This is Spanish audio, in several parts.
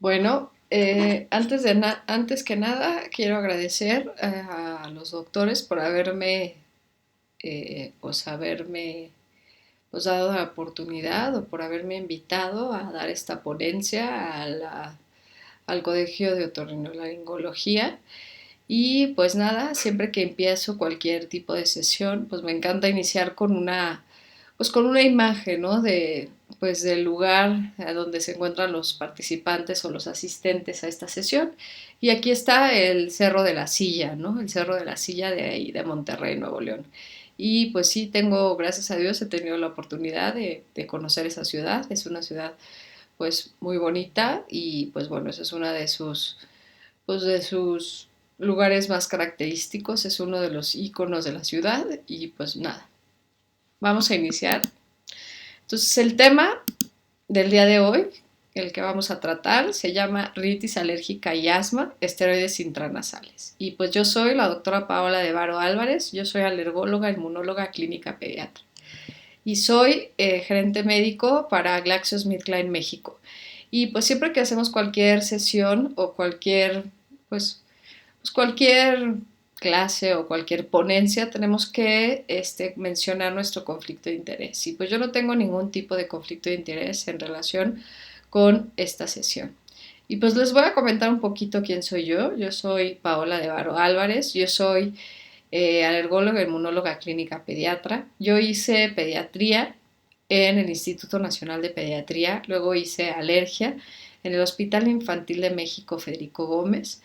Bueno, antes que nada, quiero agradecer a los doctores por haberme pues, dado la oportunidad o por haberme invitado a dar esta ponencia al Colegio de Otorrinolaringología. Y pues nada, siempre que empiezo cualquier tipo de sesión, pues me encanta iniciar con una imagen, ¿no? Pues del lugar a donde se encuentran los participantes o los asistentes a esta sesión. Y aquí está el Cerro de la Silla, ¿no? El Cerro de la Silla de ahí, de Monterrey, Nuevo León. Y pues sí, gracias a Dios, he tenido la oportunidad de conocer esa ciudad. Es una ciudad pues muy bonita y pues bueno, esa es una de sus lugares más característicos, es uno de los iconos de la ciudad y pues nada, vamos a iniciar. Entonces el tema del día de hoy, el que vamos a tratar, se llama rinitis alérgica y asma, esteroides intranasales. Y pues yo soy la doctora Paola de Varo Álvarez, yo soy alergóloga, inmunóloga, clínica pediatra. Y soy gerente médico para GlaxoSmithKline México. Y pues siempre que hacemos cualquier sesión o cualquier clase o cualquier ponencia tenemos que mencionar nuestro conflicto de interés. Y pues yo no tengo ningún tipo de conflicto de interés en relación con esta sesión. Y pues les voy a comentar un poquito quién soy yo. Yo soy Paola de Varo Álvarez, yo soy alergóloga, inmunóloga clínica pediatra. Yo hice pediatría en el Instituto Nacional de Pediatría, luego hice alergia en el Hospital Infantil de México Federico Gómez.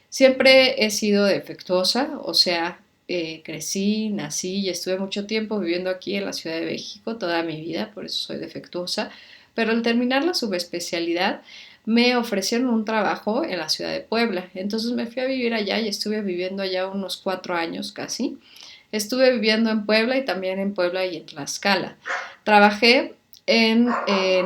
Siempre he sido defectuosa, o sea, crecí, nací y estuve mucho tiempo viviendo aquí en la Ciudad de México, toda mi vida, por eso soy defectuosa. Pero al terminar la subespecialidad me ofrecieron un trabajo en la ciudad de Puebla. Entonces me fui a vivir allá y estuve viviendo allá unos 4 años casi. Estuve viviendo en Puebla y también en Puebla y en Tlaxcala. Trabajé en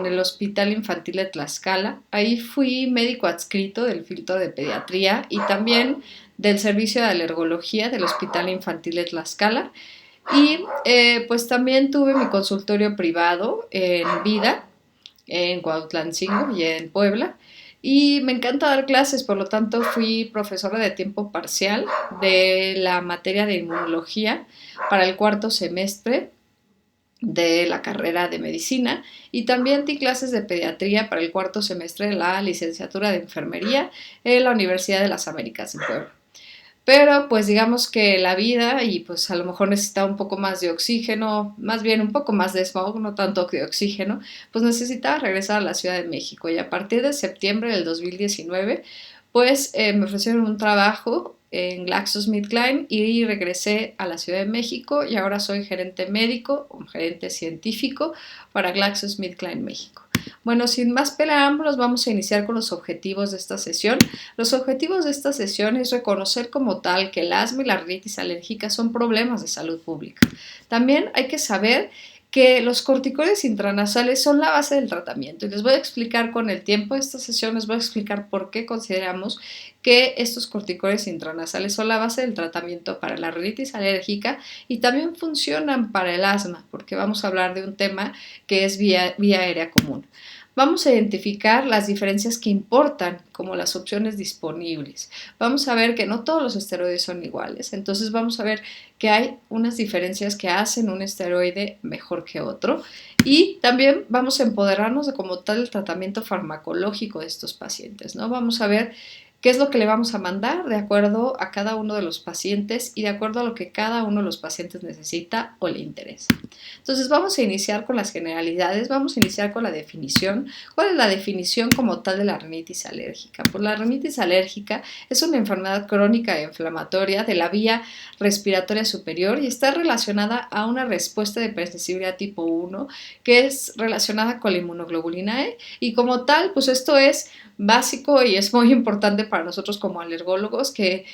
el Hospital Infantil de Tlaxcala. Ahí fui médico adscrito del filtro de pediatría y también del servicio de alergología del Hospital Infantil de Tlaxcala. Y pues también tuve mi consultorio privado en Vida, en Cuautlancingo y en Puebla. Y me encanta dar clases, por lo tanto fui profesora de tiempo parcial de la materia de inmunología para el cuarto semestre de la carrera de medicina y también di clases de pediatría para el cuarto semestre de la licenciatura de enfermería en la Universidad de las Américas en Puebla. Pero pues digamos que la vida y pues a lo mejor necesitaba un poco más de oxígeno, más bien un poco más de smog, no tanto de oxígeno, pues necesitaba regresar a la Ciudad de México y a partir de septiembre del 2019 pues me ofrecieron un trabajo en GlaxoSmithKline y regresé a la Ciudad de México y ahora soy gerente médico o gerente científico para GlaxoSmithKline México. Bueno, sin más preámbulos, vamos a iniciar con los objetivos de esta sesión. Los objetivos de esta sesión es reconocer como tal que el asma y la rinitis alérgica son problemas de salud pública. También hay que saber que los corticoides intranasales son la base del tratamiento y les voy a explicar con el tiempo de esta sesión, les voy a explicar por qué consideramos que estos corticoides intranasales son la base del tratamiento para la rinitis alérgica y también funcionan para el asma, porque vamos a hablar de un tema que es vía aérea común. Vamos a identificar las diferencias que importan, como las opciones disponibles. Vamos a ver que no todos los esteroides son iguales, entonces vamos a ver que hay unas diferencias que hacen un esteroide mejor que otro y también vamos a empoderarnos de como tal el tratamiento farmacológico de estos pacientes, ¿no? Vamos a ver qué es lo que le vamos a mandar de acuerdo a cada uno de los pacientes y de acuerdo a lo que cada uno de los pacientes necesita o le interesa. Entonces vamos a iniciar con las generalidades, vamos a iniciar con la definición. ¿Cuál es la definición como tal de la rinitis alérgica? Pues la rinitis alérgica es una enfermedad crónica e inflamatoria de la vía respiratoria superior y está relacionada a una respuesta de hipersensibilidad tipo 1 que es relacionada con la inmunoglobulina E y como tal, pues esto es básico y es muy importante para nosotros como alergólogos que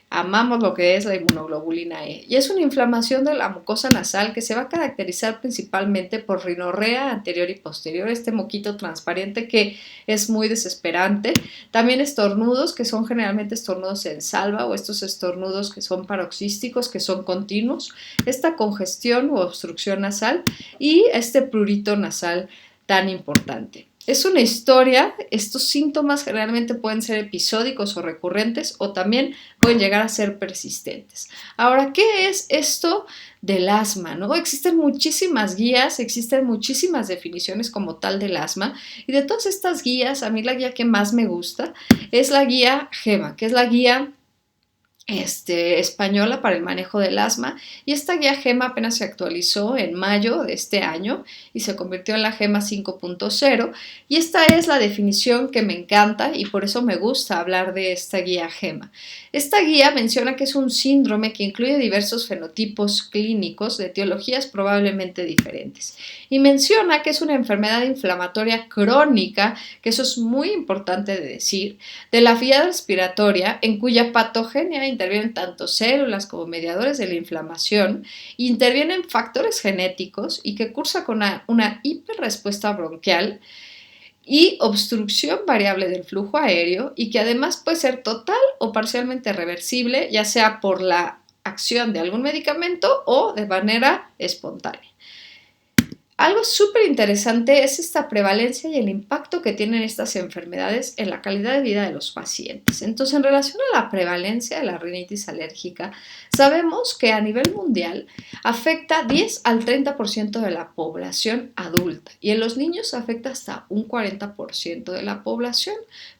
amamos lo que es la inmunoglobulina E. Y es una inflamación de la mucosa nasal que se va a caracterizar principalmente por rinorrea anterior y posterior, este moquito transparente que es muy desesperante. También estornudos, que son generalmente estornudos en salva o estos estornudos que son paroxísticos, que son continuos. Esta congestión u obstrucción nasal y este prurito nasal tan importante. Es una historia, estos síntomas generalmente pueden ser episódicos o recurrentes o también pueden llegar a ser persistentes. Ahora, ¿qué es esto del asma? ¿No? Existen muchísimas guías, existen muchísimas definiciones como tal del asma y de todas estas guías, a mí la guía que más me gusta es la guía GEMA, que es la guía española para el manejo del asma y esta guía GEMA apenas se actualizó en mayo de este año y se convirtió en la GEMA 5.0 y esta es la definición que me encanta y por eso me gusta hablar de esta guía GEMA. Esta guía menciona que es un síndrome que incluye diversos fenotipos clínicos de etiologías probablemente diferentes y menciona que es una enfermedad inflamatoria crónica, que eso es muy importante de decir, de la vía respiratoria en cuya patogenia intervienen tanto células como mediadores de la inflamación, intervienen factores genéticos y que cursa con una hiperrespuesta bronquial y obstrucción variable del flujo aéreo y que además puede ser total o parcialmente reversible, ya sea por la acción de algún medicamento o de manera espontánea. Algo súper interesante es esta prevalencia y el impacto que tienen estas enfermedades en la calidad de vida de los pacientes. Entonces, en relación a la prevalencia de la rinitis alérgica, sabemos que a nivel mundial afecta 10 al 30% de la población adulta y en los niños afecta hasta un 40% de la población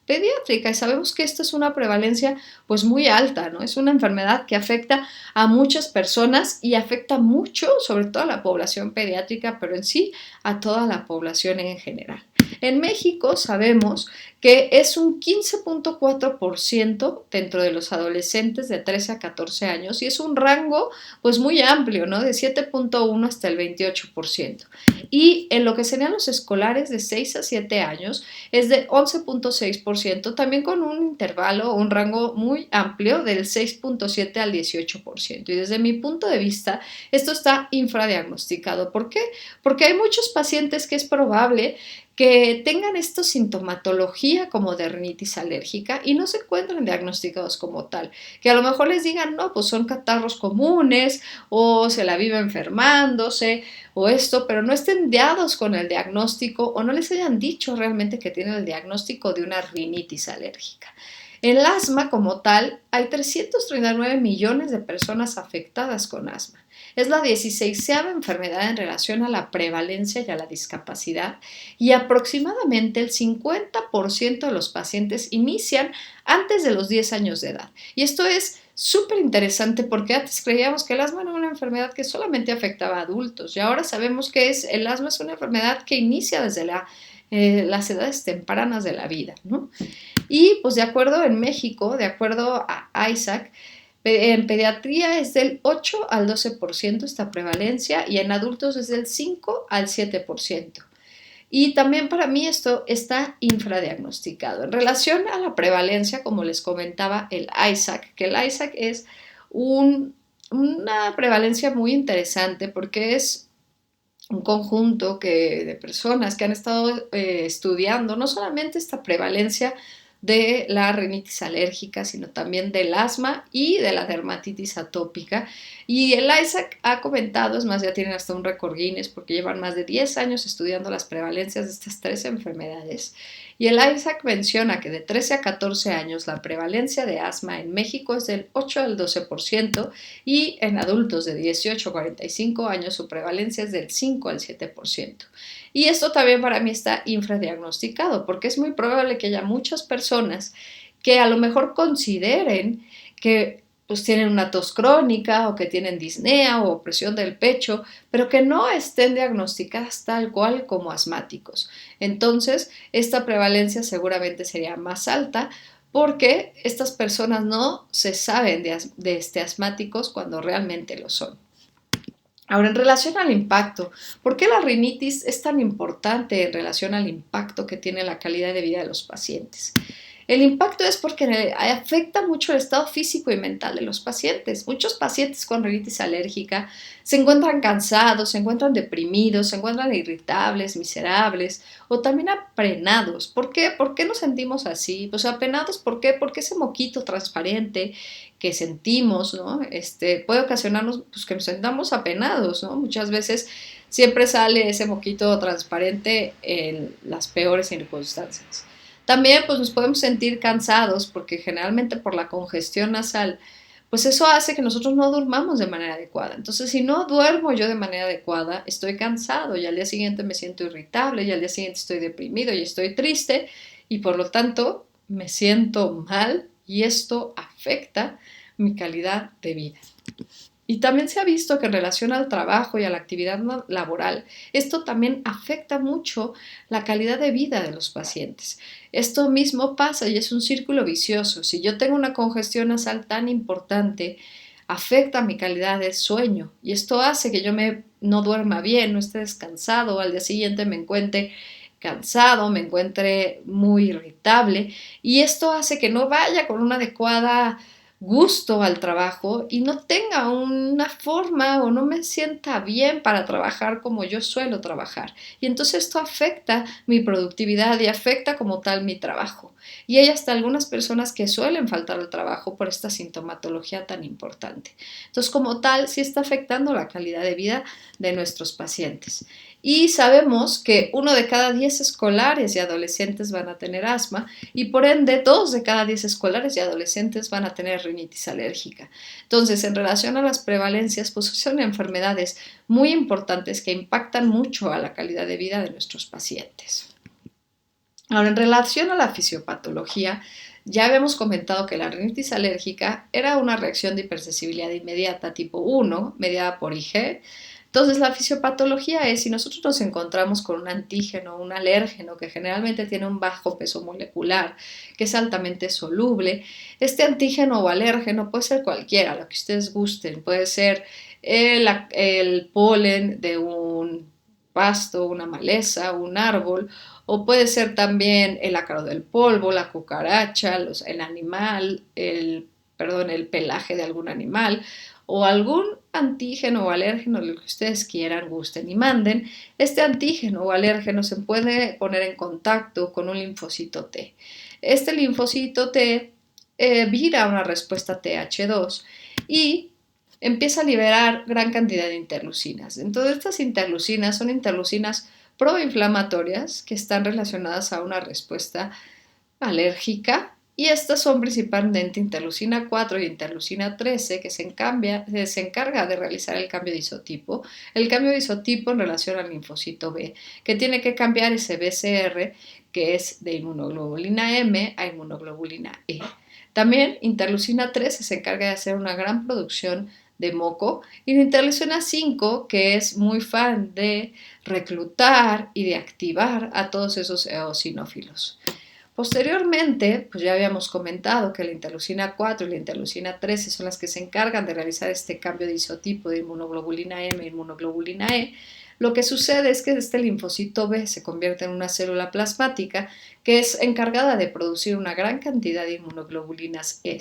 pediátrica y sabemos que esta es una prevalencia pues muy alta, ¿no? Es una enfermedad que afecta a muchas personas y afecta mucho, sobre todo a la población pediátrica, pero en sí a toda la población en general. En México sabemos que es un 15.4% dentro de los adolescentes de 13 a 14 años y es un rango pues muy amplio, ¿no? De 7.1 hasta el 28%. Y en lo que serían los escolares de 6 a 7 años es de 11.6%, también con un intervalo, un rango muy amplio del 6.7 al 18%. Y desde mi punto de vista, esto está infradiagnosticado. ¿Por qué? Porque hay muchos pacientes que es probable que tengan esta sintomatología como de rinitis alérgica y no se encuentran diagnosticados como tal, que a lo mejor les digan, no, pues son catarros comunes o se la vive enfermándose o esto, pero no estén dados con el diagnóstico o no les hayan dicho realmente que tienen el diagnóstico de una rinitis alérgica. El asma como tal, hay 339 millones de personas afectadas con asma. Es la 16ª enfermedad en relación a la prevalencia y a la discapacidad y aproximadamente el 50% de los pacientes inician antes de los 10 años de edad. Y esto es súper interesante porque antes creíamos que el asma era una enfermedad que solamente afectaba a adultos y ahora sabemos que el asma es una enfermedad que inicia desde las edades tempranas de la vida, ¿no? Y pues de acuerdo en México, de acuerdo a ISAC, en pediatría es del 8 al 12% esta prevalencia y en adultos es del 5 al 7%. Y también para mí esto está infradiagnosticado. En relación a la prevalencia, como les comentaba, el ISAC, que el ISAC es una prevalencia muy interesante porque es un conjunto de personas que han estado estudiando no solamente esta prevalencia de la rinitis alérgica, sino también del asma y de la dermatitis atópica. Y el ISAC ha comentado, es más, ya tienen hasta un récord Guinness porque llevan más de 10 años estudiando las prevalencias de estas 3 enfermedades. Y el ISAC menciona que de 13 a 14 años la prevalencia de asma en México es del 8 al 12% y en adultos de 18 a 45 años su prevalencia es del 5 al 7%. Y esto también para mí está infradiagnosticado porque es muy probable que haya muchas personas que a lo mejor consideren que pues tienen una tos crónica o que tienen disnea o opresión del pecho, pero que no estén diagnosticadas tal cual como asmáticos. Entonces, esta prevalencia seguramente sería más alta porque estas personas no se saben de asmáticos cuando realmente lo son. Ahora, en relación al impacto, ¿por qué la rinitis es tan importante en relación al impacto que tiene la calidad de vida de los pacientes? El impacto es porque afecta mucho el estado físico y mental de los pacientes. Muchos pacientes con rinitis alérgica se encuentran cansados, se encuentran deprimidos, se encuentran irritables, miserables o también apenados. ¿Por qué? ¿Por qué nos sentimos así? Pues apenados, ¿por qué? Porque ese moquito transparente que sentimos, ¿no? Puede ocasionarnos pues, que nos sentamos apenados, ¿no? Muchas veces siempre sale ese moquito transparente en las peores circunstancias. También pues nos podemos sentir cansados porque generalmente por la congestión nasal, pues eso hace que nosotros no durmamos de manera adecuada. Entonces, si no duermo yo de manera adecuada, estoy cansado y al día siguiente me siento irritable y al día siguiente estoy deprimido y estoy triste y por lo tanto me siento mal y esto afecta mi calidad de vida. Y también se ha visto que en relación al trabajo y a la actividad laboral, esto también afecta mucho la calidad de vida de los pacientes. Esto mismo pasa y es un círculo vicioso. Si yo tengo una congestión nasal tan importante, afecta mi calidad de sueño y esto hace que yo no duerma bien, no esté descansado, al día siguiente me encuentre cansado, me encuentre muy irritable y esto hace que no vaya con una adecuada gusto al trabajo y no tenga una forma o no me sienta bien para trabajar como yo suelo trabajar. Y entonces esto afecta mi productividad y afecta como tal mi trabajo. Y hay hasta algunas personas que suelen faltar al trabajo por esta sintomatología tan importante. Entonces, como tal, sí está afectando la calidad de vida de nuestros pacientes. Y sabemos que 1 de cada 10 escolares y adolescentes van a tener asma y por ende 2 de cada 10 escolares y adolescentes van a tener rinitis alérgica. Entonces, en relación a las prevalencias, pues son enfermedades muy importantes que impactan mucho a la calidad de vida de nuestros pacientes. Ahora, en relación a la fisiopatología, ya habíamos comentado que la rinitis alérgica era una reacción de hipersensibilidad inmediata tipo 1, mediada por IgE. Entonces, la fisiopatología es si nosotros nos encontramos con un antígeno, un alérgeno que generalmente tiene un bajo peso molecular, que es altamente soluble. Este antígeno o alérgeno puede ser cualquiera, lo que ustedes gusten. Puede ser el polen de un pasto, una maleza, un árbol, o puede ser también el ácaro del polvo, la cucaracha, el animal, el pelaje de algún animal o algún antígeno o alérgeno, lo que ustedes quieran, gusten y manden. Este antígeno o alérgeno se puede poner en contacto con un linfocito T. Este linfocito T vira una respuesta TH2 y empieza a liberar gran cantidad de interleucinas. Entonces, estas interleucinas son interleucinas proinflamatorias que están relacionadas a una respuesta alérgica y estas son principalmente interleucina 4 y interleucina 13 que se encarga de realizar el cambio de isotipo. El cambio de isotipo en relación al linfocito B, que tiene que cambiar ese BCR que es de inmunoglobulina M a inmunoglobulina E. También interleucina 13 se encarga de hacer una gran producción de moco y la interleucina 5 que es muy fan de reclutar y de activar a todos esos eosinófilos. Posteriormente, pues ya habíamos comentado que la interleucina 4 y la interleucina 13 son las que se encargan de realizar este cambio de isotipo de inmunoglobulina M e inmunoglobulina E. Lo que sucede es que este linfocito B se convierte en una célula plasmática que es encargada de producir una gran cantidad de inmunoglobulinas E.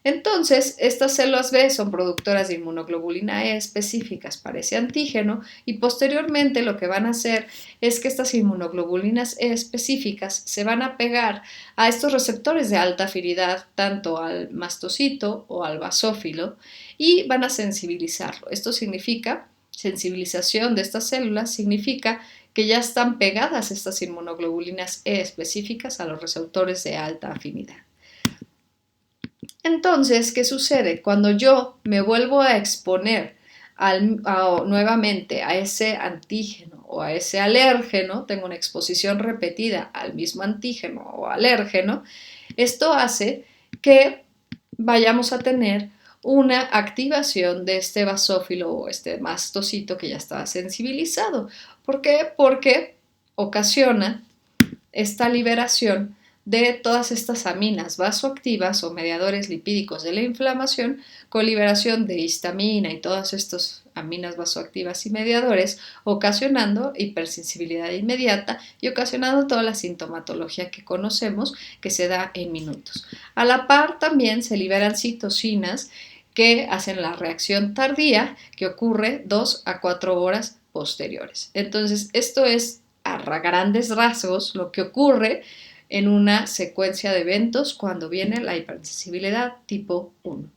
Entonces, estas células B son productoras de inmunoglobulina E específicas para ese antígeno y posteriormente lo que van a hacer es que estas inmunoglobulinas E específicas se van a pegar a estos receptores de alta afinidad tanto al mastocito o al basófilo y van a sensibilizarlo. Esto significa, sensibilización de estas células significa que ya están pegadas estas inmunoglobulinas E específicas a los receptores de alta afinidad. Entonces, ¿qué sucede? Cuando yo me vuelvo a exponer nuevamente a ese antígeno o a ese alérgeno, tengo una exposición repetida al mismo antígeno o alérgeno, esto hace que vayamos a tener una activación de este basófilo o este mastocito que ya estaba sensibilizado. ¿Por qué? Porque ocasiona esta liberación de todas estas aminas vasoactivas o mediadores lipídicos de la inflamación con liberación de histamina y todas estas aminas vasoactivas y mediadores, ocasionando hipersensibilidad inmediata y ocasionando toda la sintomatología que conocemos que se da en minutos. A la par también se liberan citocinas que hacen la reacción tardía que ocurre 2 a 4 horas posteriores. Entonces, esto es a grandes rasgos lo que ocurre en una secuencia de eventos cuando viene la hipersensibilidad tipo 1.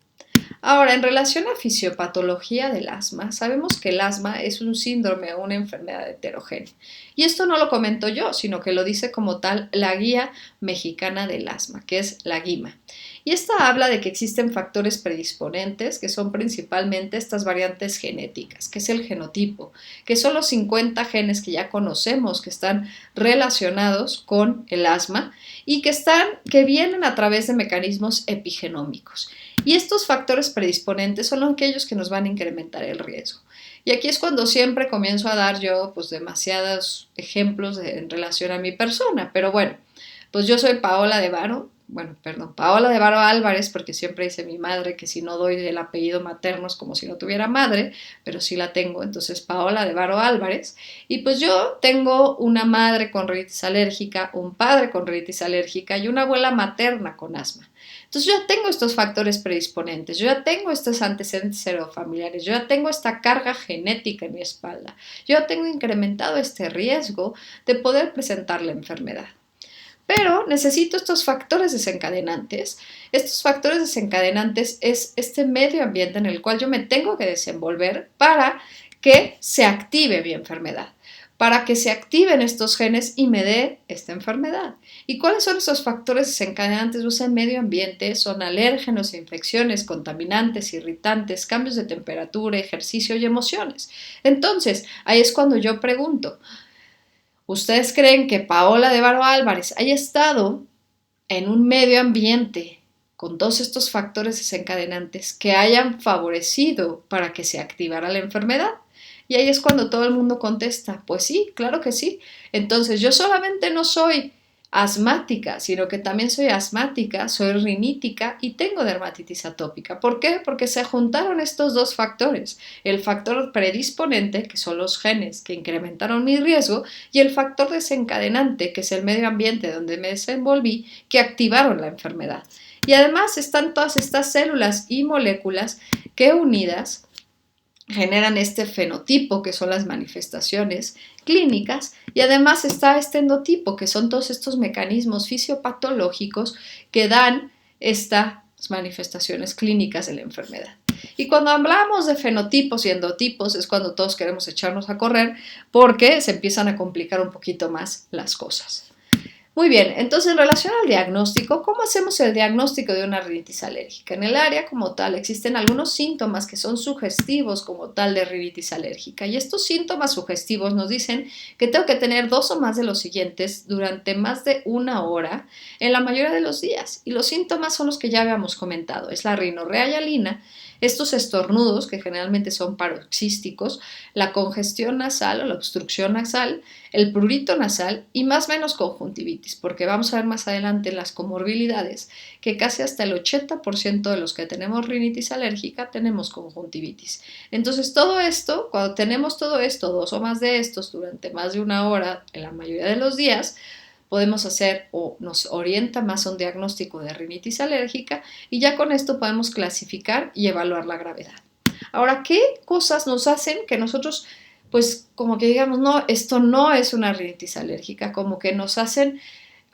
Ahora, en relación a fisiopatología del asma, sabemos que el asma es un síndrome o una enfermedad heterogénea. Y esto no lo comento yo, sino que lo dice como tal la Guía Mexicana del Asma, que es la GUIMA. Y esta habla de que existen factores predisponentes, que son principalmente estas variantes genéticas, que es el genotipo, que son los 50 genes que ya conocemos, que están relacionados con el asma y que vienen a través de mecanismos epigenómicos. Y estos factores predisponentes son aquellos que nos van a incrementar el riesgo. Y aquí es cuando siempre comienzo a dar yo pues demasiados ejemplos en relación a mi persona, pero bueno, pues yo soy Paola de Varo, Paola de Varo Álvarez, porque siempre dice mi madre que si no doy el apellido materno es como si no tuviera madre, pero sí la tengo, entonces Paola de Varo Álvarez, y pues yo tengo una madre con rinitis alérgica, un padre con rinitis alérgica y una abuela materna con asma. Entonces yo ya tengo estos factores predisponentes, yo ya tengo estos antecedentes heredofamiliares, yo ya tengo esta carga genética en mi espalda, yo ya tengo incrementado este riesgo de poder presentar la enfermedad. Pero necesito estos factores desencadenantes. Estos factores desencadenantes es este medio ambiente en el cual yo me tengo que desenvolver para que se active mi enfermedad, para que se activen estos genes y me dé esta enfermedad. ¿Y cuáles son esos factores desencadenantes? Pues el medio ambiente son alérgenos, infecciones, contaminantes, irritantes, cambios de temperatura, ejercicio y emociones. Entonces, ahí es cuando yo pregunto, ¿ustedes creen que Paola de Varo Álvarez haya estado en un medio ambiente con todos estos factores desencadenantes que hayan favorecido para que se activara la enfermedad? Y ahí es cuando todo el mundo contesta, pues sí, claro que sí. Entonces yo solamente no soy asmática, sino que también soy asmática, soy rinítica y tengo dermatitis atópica. ¿Por qué? Porque se juntaron estos dos factores, el factor predisponente, que son los genes que incrementaron mi riesgo, y el factor desencadenante, que es el medio ambiente donde me desenvolví, que activaron la enfermedad. Y además están todas estas células y moléculas que unidas generan este fenotipo, que son las manifestaciones clínicas, y además está este endotipo, que son todos estos mecanismos fisiopatológicos que dan estas manifestaciones clínicas de la enfermedad. Y cuando hablamos de fenotipos y endotipos es cuando todos queremos echarnos a correr porque se empiezan a complicar un poquito más las cosas. Muy bien, entonces en relación al diagnóstico, ¿cómo hacemos el diagnóstico de una rinitis alérgica? En el área como tal existen algunos síntomas que son sugestivos como tal de rinitis alérgica y estos síntomas sugestivos nos dicen que tengo que tener 2 o más de los siguientes durante más de 1 hora en la mayoría de los días y los síntomas son los que ya habíamos comentado, es la rinorrea hialina, estos estornudos que generalmente son paroxísticos, la congestión nasal o la obstrucción nasal, el prurito nasal y más o menos conjuntivitis, porque vamos a ver más adelante en las comorbilidades que casi hasta el 80% de los que tenemos rinitis alérgica tenemos conjuntivitis. Entonces todo esto, cuando tenemos todo esto, 2 o más de estos durante más de 1 hora en la mayoría de los días, podemos hacer o nos orienta más a un diagnóstico de rinitis alérgica y ya con esto podemos clasificar y evaluar la gravedad. Ahora, ¿qué cosas nos hacen que nosotros, pues como que digamos, no, esto no es una rinitis alérgica, como que nos hacen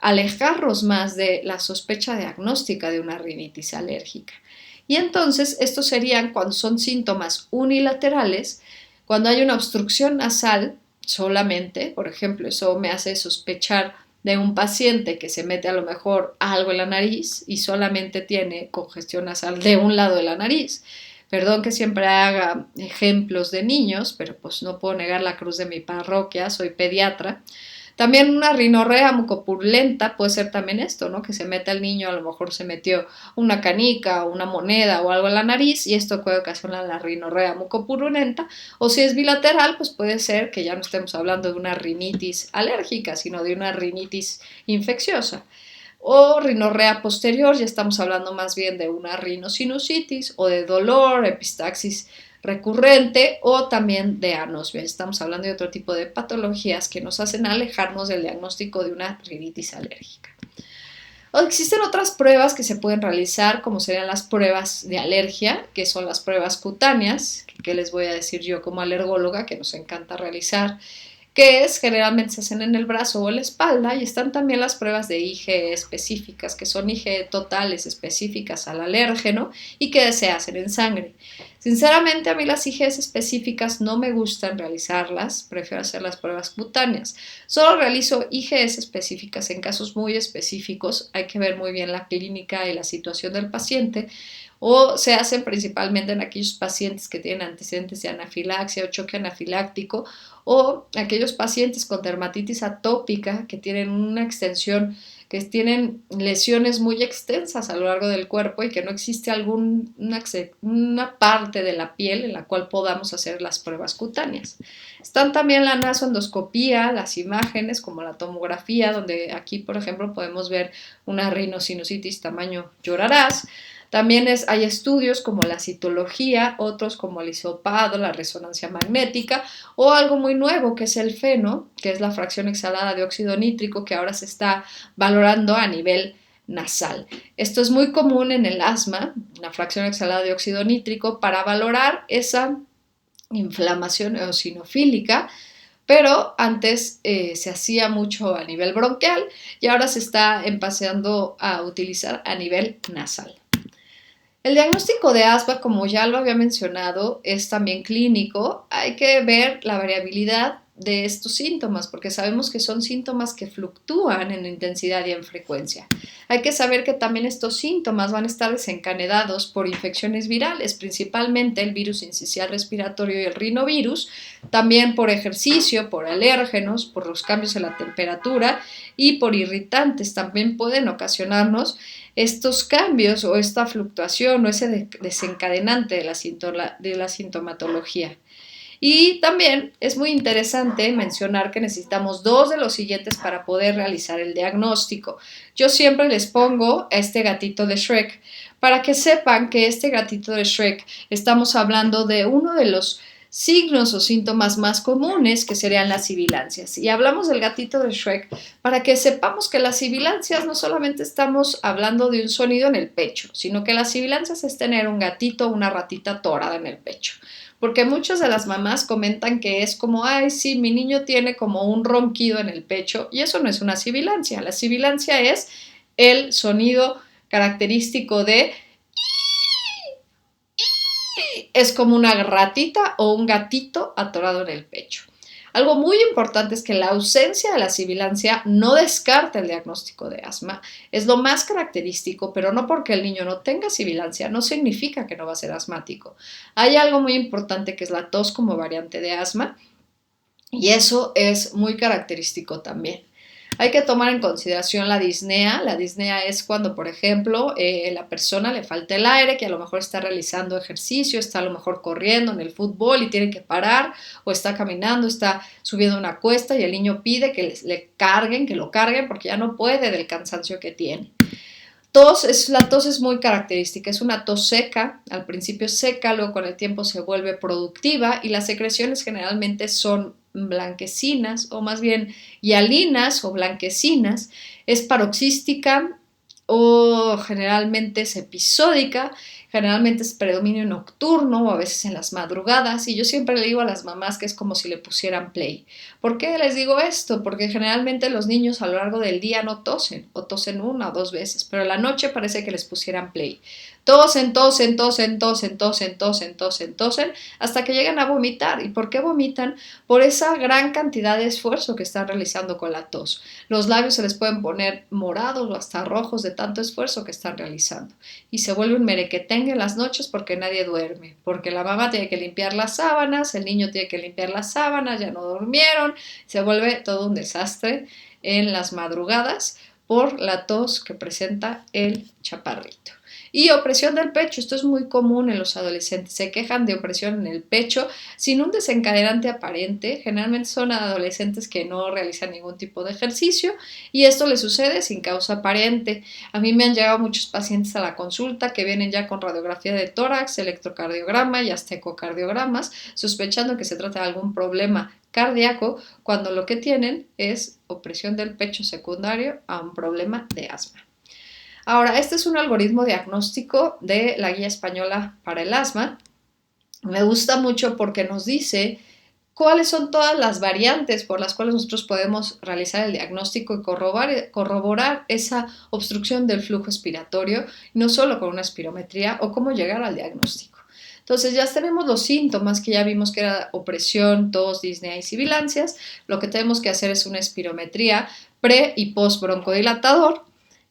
alejarnos más de la sospecha diagnóstica de una rinitis alérgica? Y entonces, estos serían cuando son síntomas unilaterales, cuando hay una obstrucción nasal solamente, por ejemplo, eso me hace sospechar de un paciente que se mete a lo mejor algo en la nariz y solamente tiene congestión nasal de un lado de la nariz. Perdón que siempre haga ejemplos de niños, pero pues no puedo negar la cruz de mi parroquia, soy pediatra. También una rinorrea mucopurulenta puede ser también esto, ¿no? Que se mete al niño, a lo mejor se metió una canica o una moneda o algo en la nariz y esto puede ocasionar la rinorrea mucopurulenta. O si es bilateral, pues puede ser que ya no estemos hablando de una rinitis alérgica, sino de una rinitis infecciosa. O rinorrea posterior, ya estamos hablando más bien de una rinosinusitis o de dolor, epistaxis recurrente o también de anosmia. Estamos hablando de otro tipo de patologías que nos hacen alejarnos del diagnóstico de una rinitis alérgica. O existen otras pruebas que se pueden realizar, como serían las pruebas de alergia, que son las pruebas cutáneas, que les voy a decir yo como alergóloga, que nos encanta realizar que generalmente se hacen en el brazo o en la espalda, y están también las pruebas de IgE específicas, que son IgE totales específicas al alérgeno y que se hacen en sangre. Sinceramente, a mí las IgEs específicas no me gustan realizarlas, prefiero hacer las pruebas cutáneas. Solo realizo IgEs específicas en casos muy específicos, hay que ver muy bien la clínica y la situación del paciente, o se hacen principalmente en aquellos pacientes que tienen antecedentes de anafilaxia o choque anafiláctico, o aquellos pacientes con dermatitis atópica que tienen una extensión, que tienen lesiones muy extensas a lo largo del cuerpo y que no existe una parte de la piel en la cual podamos hacer las pruebas cutáneas. Están también la nasoendoscopía, las imágenes como la tomografía, donde aquí, por ejemplo, podemos ver una rinosinusitis tamaño llorarás. También hay estudios como la citología, otros como el hisopado, la resonancia magnética, o algo muy nuevo que es el FeNO, que es la fracción exhalada de óxido nítrico, que ahora se está valorando a nivel nasal. Esto es muy común en el asma, la fracción exhalada de óxido nítrico, para valorar esa inflamación eosinofílica, pero antes se hacía mucho a nivel bronquial y ahora se está empezando a utilizar a nivel nasal. El diagnóstico de asma, como ya lo había mencionado, es también clínico. Hay que ver la variabilidad de estos síntomas, porque sabemos que son síntomas que fluctúan en intensidad y en frecuencia. Hay que saber que también estos síntomas van a estar desencadenados por infecciones virales, principalmente el virus sincicial respiratorio y el rinovirus, también por ejercicio, por alérgenos, por los cambios en la temperatura y por irritantes. También pueden ocasionarnos estos cambios o esta fluctuación o ese desencadenante de la sintomatología. Y también es muy interesante mencionar que necesitamos dos de los siguientes para poder realizar el diagnóstico. Yo siempre les pongo a este gatito de Shrek para que sepan que este gatito de Shrek estamos hablando de uno de los signos o síntomas más comunes, que serían las sibilancias. Y hablamos del gatito de Shrek para que sepamos que las sibilancias no solamente estamos hablando de un sonido en el pecho, sino que las sibilancias es tener un gatito o una ratita atorada en el pecho. Porque muchas de las mamás comentan que es como, ay, sí, mi niño tiene como un ronquido en el pecho, y eso no es una sibilancia. La sibilancia es el sonido característico de, es como una ratita o un gatito atorado en el pecho. Algo muy importante es que la ausencia de la sibilancia no descarta el diagnóstico de asma, es lo más característico, pero no porque el niño no tenga sibilancia no significa que no va a ser asmático. Hay algo muy importante que es la tos como variante de asma, y eso es muy característico también. Hay que tomar en consideración la disnea. La disnea es cuando, por ejemplo, la persona le falta el aire, que a lo mejor está realizando ejercicio, está a lo mejor corriendo en el fútbol y tiene que parar, o está caminando, está subiendo una cuesta y el niño pide que le carguen, que lo carguen porque ya no puede del cansancio que tiene. La tos es muy característica, es una tos seca, al principio seca, luego con el tiempo se vuelve productiva y las secreciones generalmente son blanquecinas o más bien hialinas o blanquecinas, es paroxística o generalmente es episódica, generalmente es predominio nocturno o a veces en las madrugadas, y yo siempre le digo a las mamás que es como si le pusieran play. ¿Por qué les digo esto? Porque generalmente los niños a lo largo del día no tosen, o tosen una o dos veces, pero en la noche parece que les pusieran play. Tosen, tosen, tosen, tosen, tosen, tosen, tosen, tosen, hasta que llegan a vomitar. ¿Y por qué vomitan? Por esa gran cantidad de esfuerzo que están realizando con la tos. Los labios se les pueden poner morados o hasta rojos de tanto esfuerzo que están realizando. Y se vuelve un merequetengue en las noches porque nadie duerme, porque la mamá tiene que limpiar las sábanas, el niño tiene que limpiar las sábanas, ya no durmieron, se vuelve todo un desastre en las madrugadas por la tos que presenta el chaparrito. Y opresión del pecho, esto es muy común en los adolescentes, se quejan de opresión en el pecho sin un desencadenante aparente, generalmente son adolescentes que no realizan ningún tipo de ejercicio y esto les sucede sin causa aparente. A mí me han llegado muchos pacientes a la consulta que vienen ya con radiografía de tórax, electrocardiograma y hasta ecocardiogramas, sospechando que se trata de algún problema cardíaco, cuando lo que tienen es opresión del pecho secundario a un problema de asma. Ahora, este es un algoritmo diagnóstico de la Guía Española para el Asma. Me gusta mucho porque nos dice cuáles son todas las variantes por las cuales nosotros podemos realizar el diagnóstico y corroborar esa obstrucción del flujo expiratorio, no solo con una espirometría, o cómo llegar al diagnóstico. Entonces ya tenemos los síntomas que ya vimos que era opresión, tos, disnea y sibilancias. Lo que tenemos que hacer es una espirometría pre y post broncodilatador.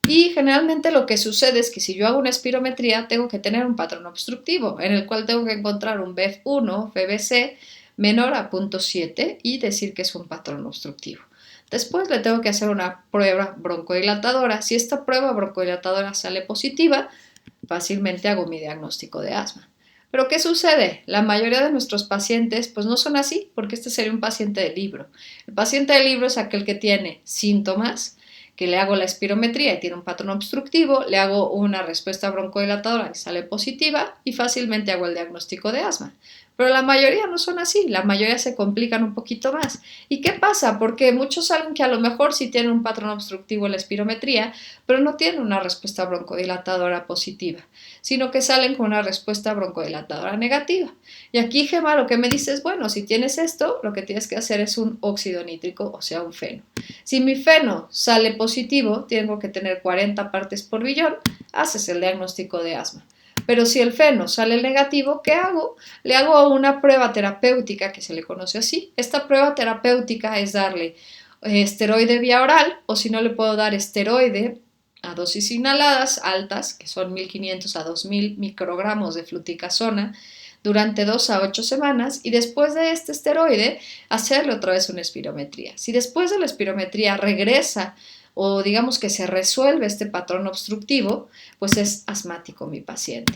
Y generalmente lo que sucede es que si yo hago una espirometría tengo que tener un patrón obstructivo en el cual tengo que encontrar un BEF1, FBC menor a 0.7 y decir que es un patrón obstructivo. Después le tengo que hacer una prueba broncodilatadora. Si esta prueba broncodilatadora sale positiva, fácilmente hago mi diagnóstico de asma. Pero ¿qué sucede? La mayoría de nuestros pacientes pues no son así, porque este sería un paciente de libro. El paciente de libro es aquel que tiene síntomas, que le hago la espirometría y tiene un patrón obstructivo, le hago una respuesta broncodilatadora y sale positiva y fácilmente hago el diagnóstico de asma. Pero la mayoría no son así, la mayoría se complican un poquito más. ¿Y qué pasa? Porque muchos saben que a lo mejor sí tienen un patrón obstructivo en la espirometría, pero no tienen una respuesta broncodilatadora positiva, sino que salen con una respuesta broncodilatadora negativa. Y aquí, Gemma, lo que me dice es, bueno, si tienes esto, lo que tienes que hacer es un óxido nítrico, o sea, un feno. Si mi feno sale positivo, tengo que tener 40 partes por billón, haces el diagnóstico de asma. Pero si el feno sale negativo, ¿qué hago? Le hago una prueba terapéutica que se le conoce así. Esta prueba terapéutica es darle esteroide vía oral, o si no le puedo dar esteroide a dosis inhaladas altas, que son 1500 a 2000 microgramos de fluticasona, durante 2 a 8 semanas, y después de este esteroide hacerle otra vez una espirometría. Si después de la espirometría regresa o digamos que se resuelve este patrón obstructivo, pues es asmático mi paciente.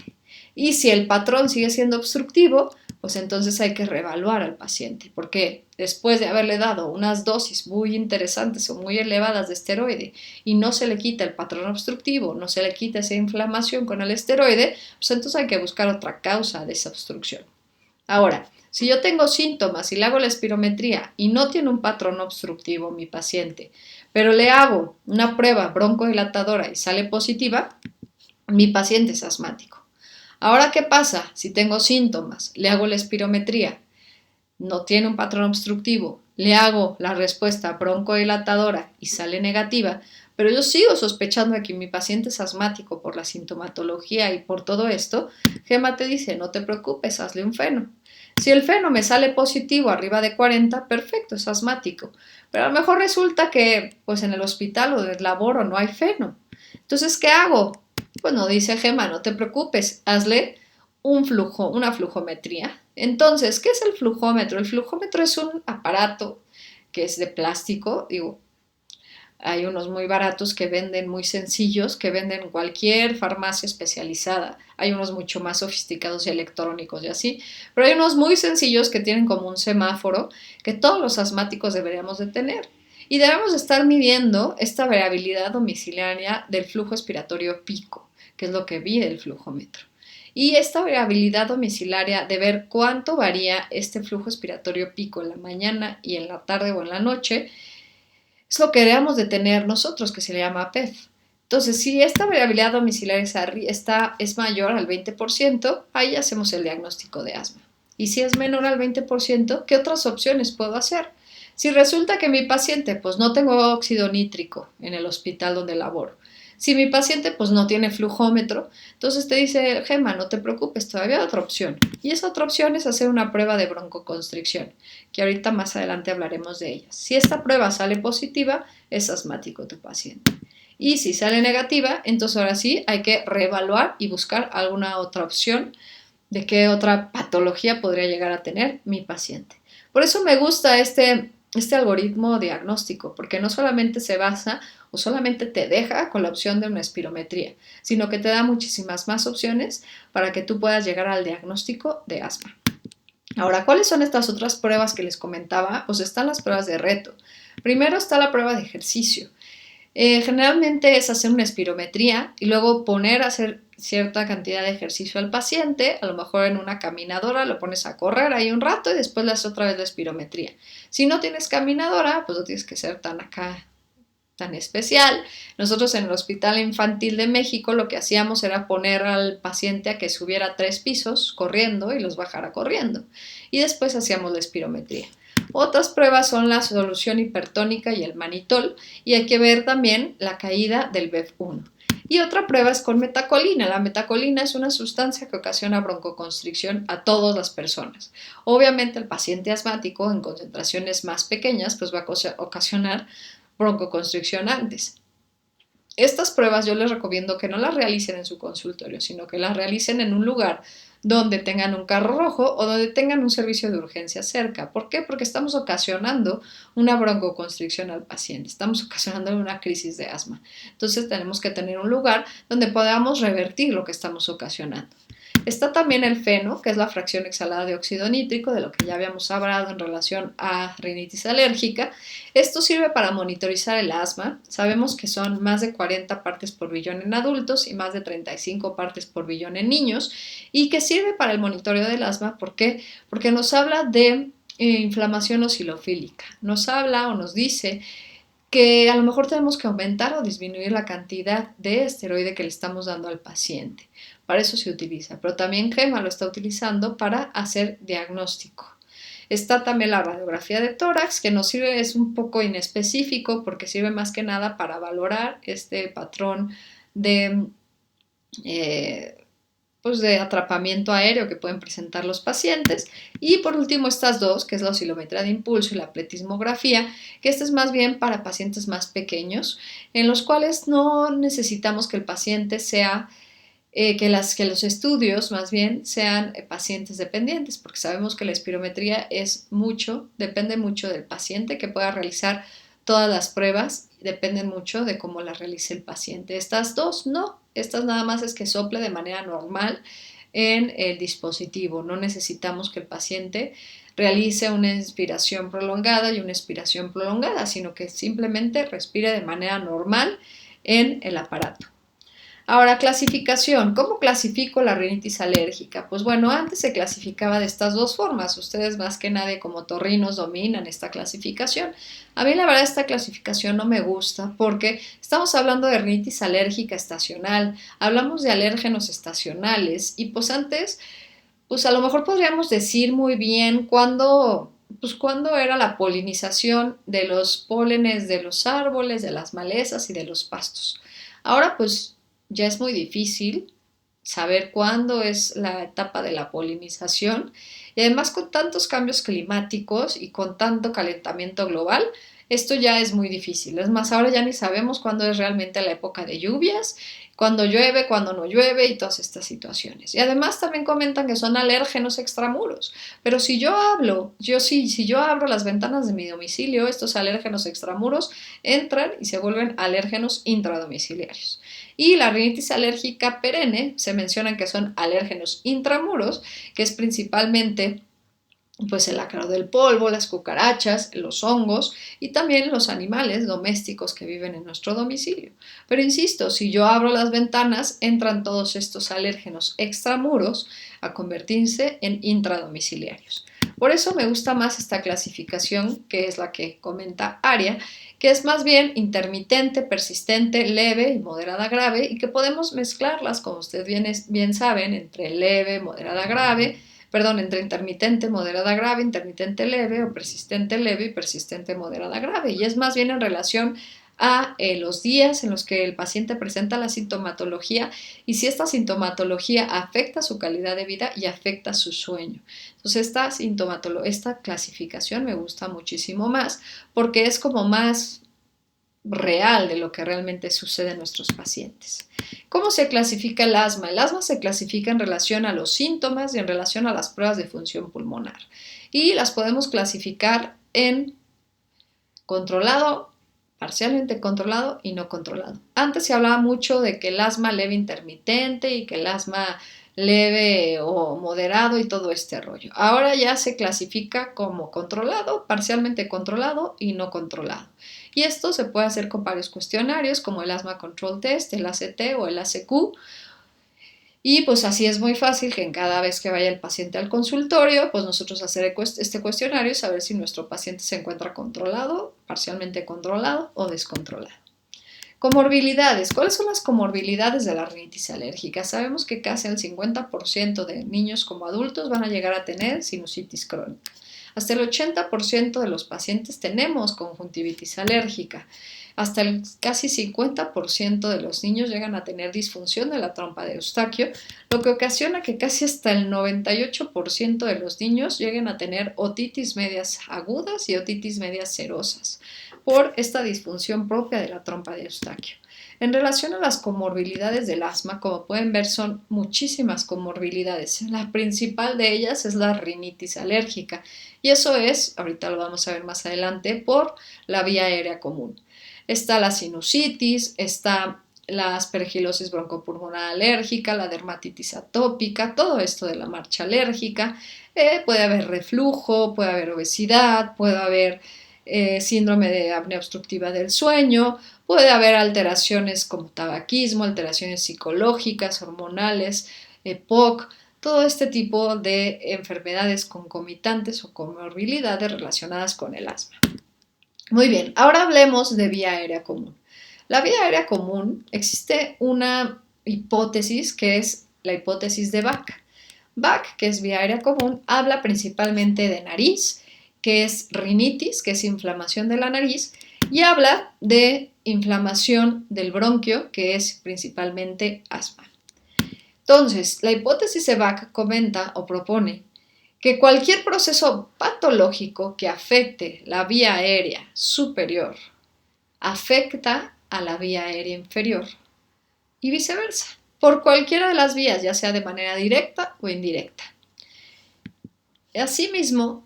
Y si el patrón sigue siendo obstructivo, pues entonces hay que reevaluar al paciente, porque después de haberle dado unas dosis muy interesantes o muy elevadas de esteroide y no se le quita el patrón obstructivo, no se le quita esa inflamación con el esteroide, pues entonces hay que buscar otra causa de esa obstrucción. Ahora, si yo tengo síntomas y le hago la espirometría y no tiene un patrón obstructivo mi paciente, pero le hago una prueba broncodilatadora y sale positiva, mi paciente es asmático. Ahora, ¿qué pasa? Si tengo síntomas, le hago la espirometría, no tiene un patrón obstructivo, le hago la respuesta broncodilatadora y sale negativa, pero yo sigo sospechando de que mi paciente es asmático por la sintomatología y por todo esto, Gemma te dice, no te preocupes, hazle un feno. Si el feno me sale positivo arriba de 40, perfecto, es asmático. Pero a lo mejor resulta que pues en el hospital o del laboro no hay feno. Entonces, ¿qué hago? Pues no dice Gemma, no te preocupes, hazle una flujometría. Entonces, ¿qué es el flujómetro? El flujómetro es un aparato que es de plástico, digo, hay unos muy baratos que venden muy sencillos, que venden en cualquier farmacia especializada. Hay unos mucho más sofisticados y electrónicos y así, pero hay unos muy sencillos que tienen como un semáforo que todos los asmáticos deberíamos de tener. Y debemos estar midiendo esta variabilidad domiciliaria del flujo expiratorio pico, que es lo que mide el flujómetro. Y esta variabilidad domiciliaria de ver cuánto varía este flujo expiratorio pico en la mañana y en la tarde o en la noche, es lo que debemos de tener nosotros, que se le llama PEF. Entonces, si esta variabilidad domiciliaria es mayor al 20%, ahí hacemos el diagnóstico de asma. Y si es menor al 20%, ¿qué otras opciones puedo hacer? Si resulta que mi paciente, pues no tengo óxido nítrico en el hospital donde laboro, si mi paciente pues no tiene flujómetro, entonces te dice, Gemma, no te preocupes, todavía hay otra opción. Y esa otra opción es hacer una prueba de broncoconstricción, que ahorita más adelante hablaremos de ella. Si esta prueba sale positiva, es asmático tu paciente. Y si sale negativa, entonces ahora sí hay que reevaluar y buscar alguna otra opción de qué otra patología podría llegar a tener mi paciente. Por eso me gusta este algoritmo diagnóstico, porque no solamente se basa o solamente te deja con la opción de una espirometría, sino que te da muchísimas más opciones para que tú puedas llegar al diagnóstico de asma. Ahora, ¿cuáles son estas otras pruebas que les comentaba? Pues están las pruebas de reto. Primero está la prueba de ejercicio. Generalmente es hacer una espirometría y luego poner a hacer cierta cantidad de ejercicio al paciente, a lo mejor en una caminadora lo pones a correr ahí un rato y después le haces otra vez la espirometría. Si no tienes caminadora, pues no tienes que ser tan especial. Nosotros en el Hospital Infantil de México lo que hacíamos era poner al paciente a que subiera 3 pisos corriendo y los bajara corriendo. Y después hacíamos la espirometría. Otras pruebas son la solución hipertónica y el manitol, y hay que ver también la caída del BEF1. Y otra prueba es con metacolina. La metacolina es una sustancia que ocasiona broncoconstricción a todas las personas. Obviamente el paciente asmático en concentraciones más pequeñas pues va a ocasionar broncoconstricción antes. Estas pruebas yo les recomiendo que no las realicen en su consultorio, sino que las realicen en un lugar donde tengan un carro rojo o donde tengan un servicio de urgencia cerca. ¿Por qué? Porque estamos ocasionando una broncoconstricción al paciente, estamos ocasionando una crisis de asma. Entonces tenemos que tener un lugar donde podamos revertir lo que estamos ocasionando. Está también el feno, que es la fracción exhalada de óxido nítrico, de lo que ya habíamos hablado en relación a rinitis alérgica. Esto sirve para monitorizar el asma. Sabemos que son más de 40 partes por billón en adultos y más de 35 partes por billón en niños, y que sirve para el monitoreo del asma. ¿Por qué? Porque nos habla de inflamación oscilofílica. Nos habla o nos dice que a lo mejor tenemos que aumentar o disminuir la cantidad de esteroide que le estamos dando al paciente. Para eso se utiliza, pero también GEMA lo está utilizando para hacer diagnóstico. Está también la radiografía de tórax, que nos sirve, es un poco inespecífico porque sirve más que nada para valorar este patrón de pues de atrapamiento aéreo que pueden presentar los pacientes. Y por último estas dos, que es la oscilometría de impulso y la pletismografía, que esta es más bien para pacientes más pequeños, en los cuales no necesitamos que el paciente sea que los estudios más bien sean pacientes dependientes, porque sabemos que la espirometría depende mucho del paciente, que pueda realizar todas las pruebas, dependen mucho de cómo las realice el paciente. Estas dos no, estas nada más es que sople de manera normal en el dispositivo, no necesitamos que el paciente realice una inspiración prolongada y una expiración prolongada, sino que simplemente respire de manera normal en el aparato. Ahora, clasificación. ¿Cómo clasifico la rinitis alérgica? Pues bueno, antes se clasificaba de estas dos formas. Ustedes más que nadie como torrinos dominan esta clasificación. A mí la verdad esta clasificación no me gusta porque estamos hablando de rinitis alérgica estacional, hablamos de alérgenos estacionales y pues antes, pues a lo mejor podríamos decir muy bien cuándo era la polinización de los pólenes de los árboles, de las malezas y de los pastos. Ahora pues ya es muy difícil saber cuándo es la etapa de la polinización y además con tantos cambios climáticos y con tanto calentamiento global, esto ya es muy difícil. Es más, ahora ya ni sabemos cuándo es realmente la época de lluvias, cuándo llueve, cuándo no llueve y todas estas situaciones. Y además también comentan que son alérgenos extramuros. Pero si yo abro las ventanas de mi domicilio, estos alérgenos extramuros entran y se vuelven alérgenos intradomiciliarios. Y la rinitis alérgica perenne se mencionan que son alérgenos intramuros, que es principalmente pues el ácaro del polvo, las cucarachas, los hongos y también los animales domésticos que viven en nuestro domicilio. Pero insisto, si yo abro las ventanas, entran todos estos alérgenos extramuros a convertirse en intradomiciliarios. Por eso me gusta más esta clasificación, que es la que comenta Aria, que es más bien intermitente, persistente, leve y moderada grave, y que podemos mezclarlas, como ustedes bien saben, entre leve, moderada grave, entre intermitente, moderada grave, intermitente leve o persistente leve y persistente moderada grave. Y es más bien en relación a los días en los que el paciente presenta la sintomatología y si esta sintomatología afecta su calidad de vida y afecta su sueño. Entonces esta clasificación me gusta muchísimo más porque es como más real de lo que realmente sucede en nuestros pacientes. ¿Cómo se clasifica el asma? El asma se clasifica en relación a los síntomas y en relación a las pruebas de función pulmonar. Y las podemos clasificar en controlado, parcialmente controlado y no controlado. Antes se hablaba mucho de que el asma leve intermitente y que el asma leve o moderado y todo este rollo. Ahora ya se clasifica como controlado, parcialmente controlado y no controlado. Y esto se puede hacer con varios cuestionarios como el Asthma Control Test, el ACT o el ACQ. Y pues así es muy fácil que en cada vez que vaya el paciente al consultorio, pues nosotros hacer este cuestionario y saber si nuestro paciente se encuentra controlado, parcialmente controlado o descontrolado. Comorbilidades. ¿Cuáles son las comorbilidades de la rinitis alérgica? Sabemos que casi el 50% de niños como adultos van a llegar a tener sinusitis crónica. Hasta el 80% de los pacientes tenemos conjuntivitis alérgica. Hasta el casi 50% de los niños llegan a tener disfunción de la trompa de Eustaquio, lo que ocasiona que casi hasta el 98% de los niños lleguen a tener otitis medias agudas y otitis medias serosas por esta disfunción propia de la trompa de Eustaquio. En relación a las comorbilidades del asma, como pueden ver, son muchísimas comorbilidades. La principal de ellas es la rinitis alérgica, y eso es, ahorita lo vamos a ver más adelante, por la vía aérea común. Está la sinusitis, está la aspergilosis broncopulmonar alérgica, la dermatitis atópica, todo esto de la marcha alérgica. Puede haber reflujo, puede haber obesidad, puede haber síndrome de apnea obstructiva del sueño, puede haber alteraciones como tabaquismo, alteraciones psicológicas, hormonales, EPOC, todo este tipo de enfermedades concomitantes o comorbilidades relacionadas con el asma. Muy bien, ahora hablemos de vía aérea común. La vía aérea común, existe una hipótesis que es la hipótesis de Bach. Bach, que es vía aérea común, habla principalmente de nariz, que es rinitis, que es inflamación de la nariz, y habla de inflamación del bronquio, que es principalmente asma. Entonces, la hipótesis de Bach comenta o propone que cualquier proceso patológico que afecte la vía aérea superior afecta a la vía aérea inferior y viceversa, por cualquiera de las vías, ya sea de manera directa o indirecta. Asimismo,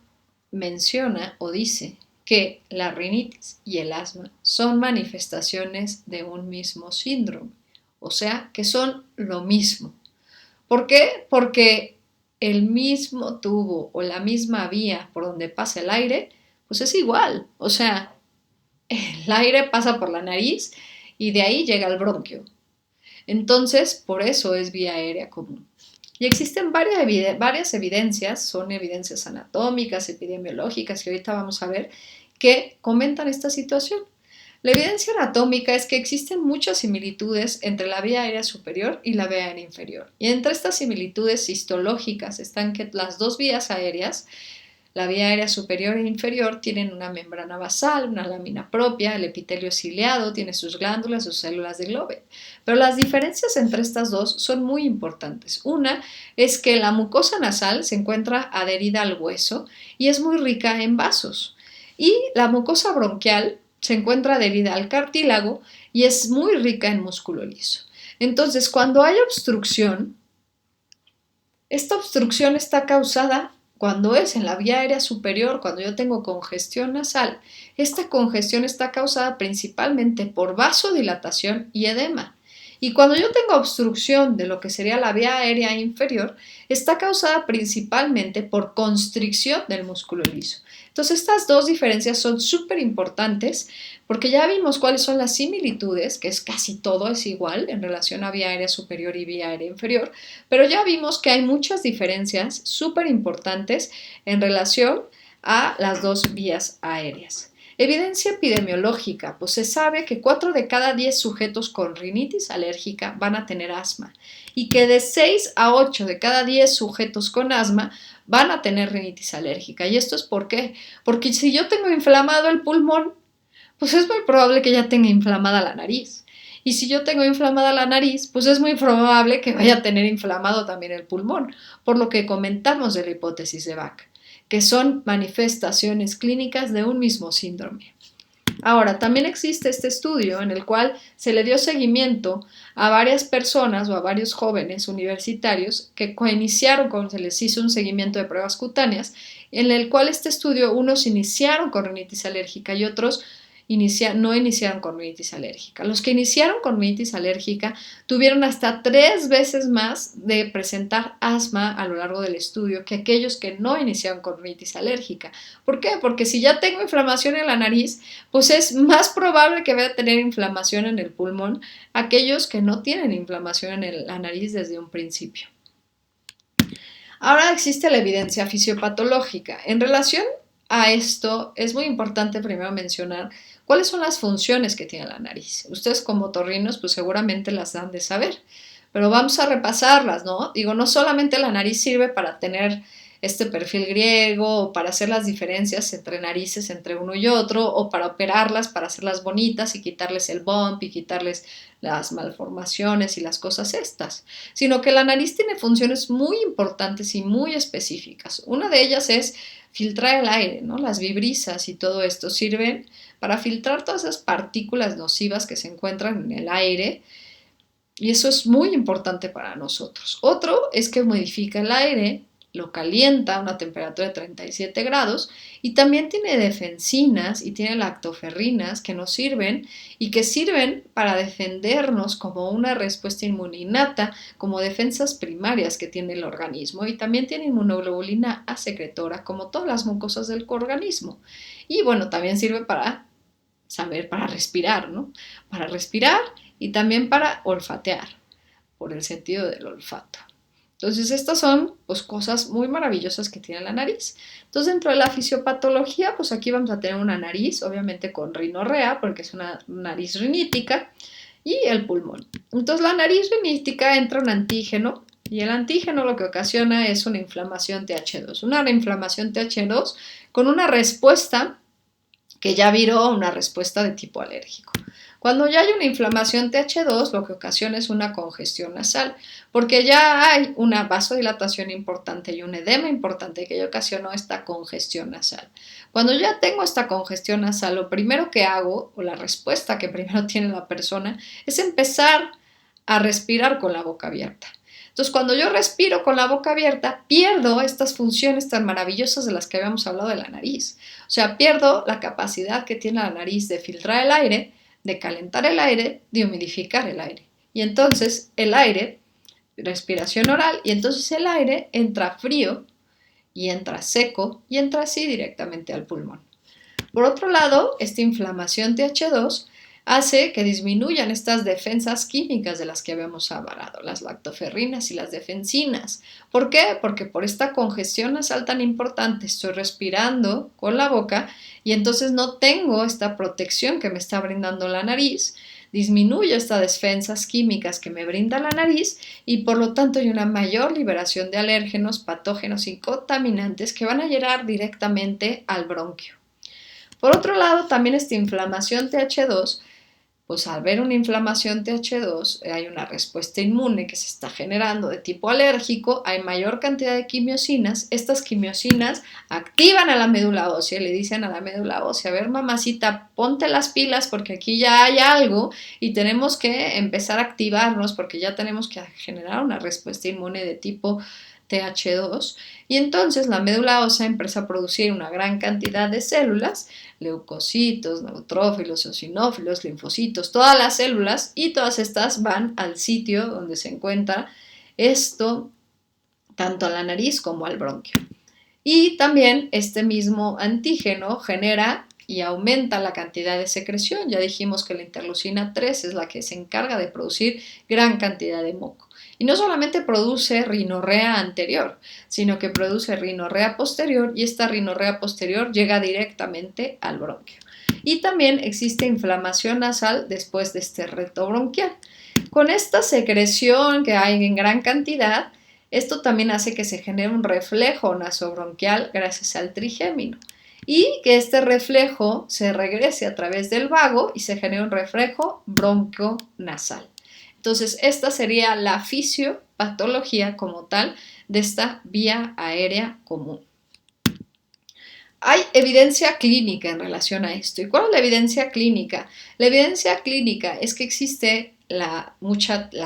menciona o dice que la rinitis y el asma son manifestaciones de un mismo síndrome, o sea, que son lo mismo. ¿Por qué? Porque el mismo tubo o la misma vía por donde pasa el aire, pues es igual. O sea, el aire pasa por la nariz y de ahí llega al bronquio. Entonces, por eso es vía aérea común. Y existen varias evidencias, son evidencias anatómicas, epidemiológicas, que ahorita vamos a ver, que comentan esta situación. La evidencia anatómica es que existen muchas similitudes entre la vía aérea superior y la vía aérea inferior. Y entre estas similitudes histológicas están que las dos vías aéreas, la vía aérea superior e inferior, tienen una membrana basal, una lámina propia, el epitelio ciliado, tiene sus glándulas, sus células de Globe. Pero las diferencias entre estas dos son muy importantes. Una es que la mucosa nasal se encuentra adherida al hueso y es muy rica en vasos. Y la mucosa bronquial se encuentra adherida al cartílago y es muy rica en músculo liso. Entonces, cuando hay obstrucción, esta obstrucción está causada cuando es en la vía aérea superior, cuando yo tengo congestión nasal. Esta congestión está causada principalmente por vasodilatación y edema. Y cuando yo tengo obstrucción de lo que sería la vía aérea inferior, está causada principalmente por constricción del músculo liso. Entonces, estas dos diferencias son súper importantes porque ya vimos cuáles son las similitudes, que es casi todo es igual en relación a vía aérea superior y vía aérea inferior, pero ya vimos que hay muchas diferencias súper importantes en relación a las dos vías aéreas. Evidencia epidemiológica, pues se sabe que 4 de cada 10 sujetos con rinitis alérgica van a tener asma y que de 6 a 8 de cada 10 sujetos con asma van a tener rinitis alérgica. ¿Y esto es por qué? Porque si yo tengo inflamado el pulmón, pues es muy probable que ya tenga inflamada la nariz. Y si yo tengo inflamada la nariz, pues es muy probable que vaya a tener inflamado también el pulmón, por lo que comentamos de la hipótesis de Bach, que son manifestaciones clínicas de un mismo síndrome. Ahora, también existe este estudio en el cual se le dio seguimiento a varias personas o a varios jóvenes universitarios que se les hizo un seguimiento de pruebas cutáneas, en el cual este estudio unos iniciaron con rinitis alérgica y otros no iniciaron con rinitis alérgica. Los que iniciaron con rinitis alérgica tuvieron hasta 3 veces más de presentar asma a lo largo del estudio que aquellos que no iniciaron con rinitis alérgica. ¿Por qué? Porque si ya tengo inflamación en la nariz, pues es más probable que vaya a tener inflamación en el pulmón aquellos que no tienen inflamación en la nariz desde un principio. Ahora existe la evidencia fisiopatológica. En relación a esto, es muy importante primero mencionar cuáles son las funciones que tiene la nariz. Ustedes como otorrinos pues seguramente las han de saber, pero vamos a repasarlas, ¿no? Digo, no solamente la nariz sirve para tener este perfil griego, o para hacer las diferencias entre narices entre uno y otro, o para operarlas, para hacerlas bonitas y quitarles el bump y quitarles las malformaciones y las cosas estas, sino que la nariz tiene funciones muy importantes y muy específicas. Una de ellas es filtrar el aire, ¿no? Las vibrisas y todo esto sirven para filtrar todas esas partículas nocivas que se encuentran en el aire, y eso es muy importante para nosotros. Otro es que modifica el aire, lo calienta a una temperatura de 37 grados y también tiene defensinas y tiene lactoferrinas que nos sirven y que sirven para defendernos como una respuesta inmune innata, como defensas primarias que tiene el organismo, y también tiene inmunoglobulina A secretora como todas las mucosas del organismo. Y bueno, también sirve para para respirar, ¿no? Para respirar y también para olfatear, por el sentido del olfato. Entonces, estas son pues cosas muy maravillosas que tiene la nariz. Entonces, dentro de la fisiopatología, pues aquí vamos a tener una nariz, obviamente con rinorrea, porque es una nariz rinítica, y el pulmón. Entonces, la nariz rinítica entra un antígeno, y el antígeno lo que ocasiona es una inflamación TH2, una inflamación TH2 con una respuesta que ya viró una respuesta de tipo alérgico. Cuando ya hay una inflamación TH2, lo que ocasiona es una congestión nasal, porque ya hay una vasodilatación importante y un edema importante que ya ocasionó esta congestión nasal. Cuando ya tengo esta congestión nasal, lo primero que hago, o la respuesta que primero tiene la persona, es empezar a respirar con la boca abierta. Entonces, cuando yo respiro con la boca abierta, pierdo estas funciones tan maravillosas de las que habíamos hablado de la nariz. O sea, pierdo la capacidad que tiene la nariz de filtrar el aire, de calentar el aire, de humidificar el aire. Y entonces el aire, respiración oral, y entonces el aire entra frío y entra seco y entra así directamente al pulmón. Por otro lado, esta inflamación TH2 hace que disminuyan estas defensas químicas de las que habíamos hablado, las lactoferrinas y las defensinas. ¿Por qué? Porque por esta congestión nasal tan importante estoy respirando con la boca y entonces no tengo esta protección que me está brindando la nariz, disminuye estas defensas químicas que me brinda la nariz y por lo tanto hay una mayor liberación de alérgenos, patógenos y contaminantes que van a llegar directamente al bronquio. Por otro lado, también esta inflamación TH2, pues al ver una inflamación TH2 hay una respuesta inmune que se está generando de tipo alérgico, hay mayor cantidad de quimiosinas, estas quimiosinas activan a la médula ósea, le dicen a la médula ósea, a ver mamacita, ponte las pilas porque aquí ya hay algo y tenemos que empezar a activarnos porque ya tenemos que generar una respuesta inmune de tipo TH2 y entonces la médula ósea empieza a producir una gran cantidad de células, leucocitos, neutrófilos, eosinófilos, linfocitos, todas las células y todas estas van al sitio donde se encuentra esto, tanto a la nariz como al bronquio. Y también este mismo antígeno genera y aumenta la cantidad de secreción. Ya dijimos que la interleucina 3 es la que se encarga de producir gran cantidad de moco. Y no solamente produce rinorrea anterior, sino que produce rinorrea posterior y esta rinorrea posterior llega directamente al bronquio. Y también existe inflamación nasal después de este reto bronquial. Con esta secreción que hay en gran cantidad, esto también hace que se genere un reflejo nasobronquial gracias al trigémino y que este reflejo se regrese a través del vago y se genere un reflejo bronquionasal. Entonces, esta sería la fisiopatología como tal de esta vía aérea común. Hay evidencia clínica en relación a esto. ¿Y cuál es la evidencia clínica? La evidencia clínica es que existe la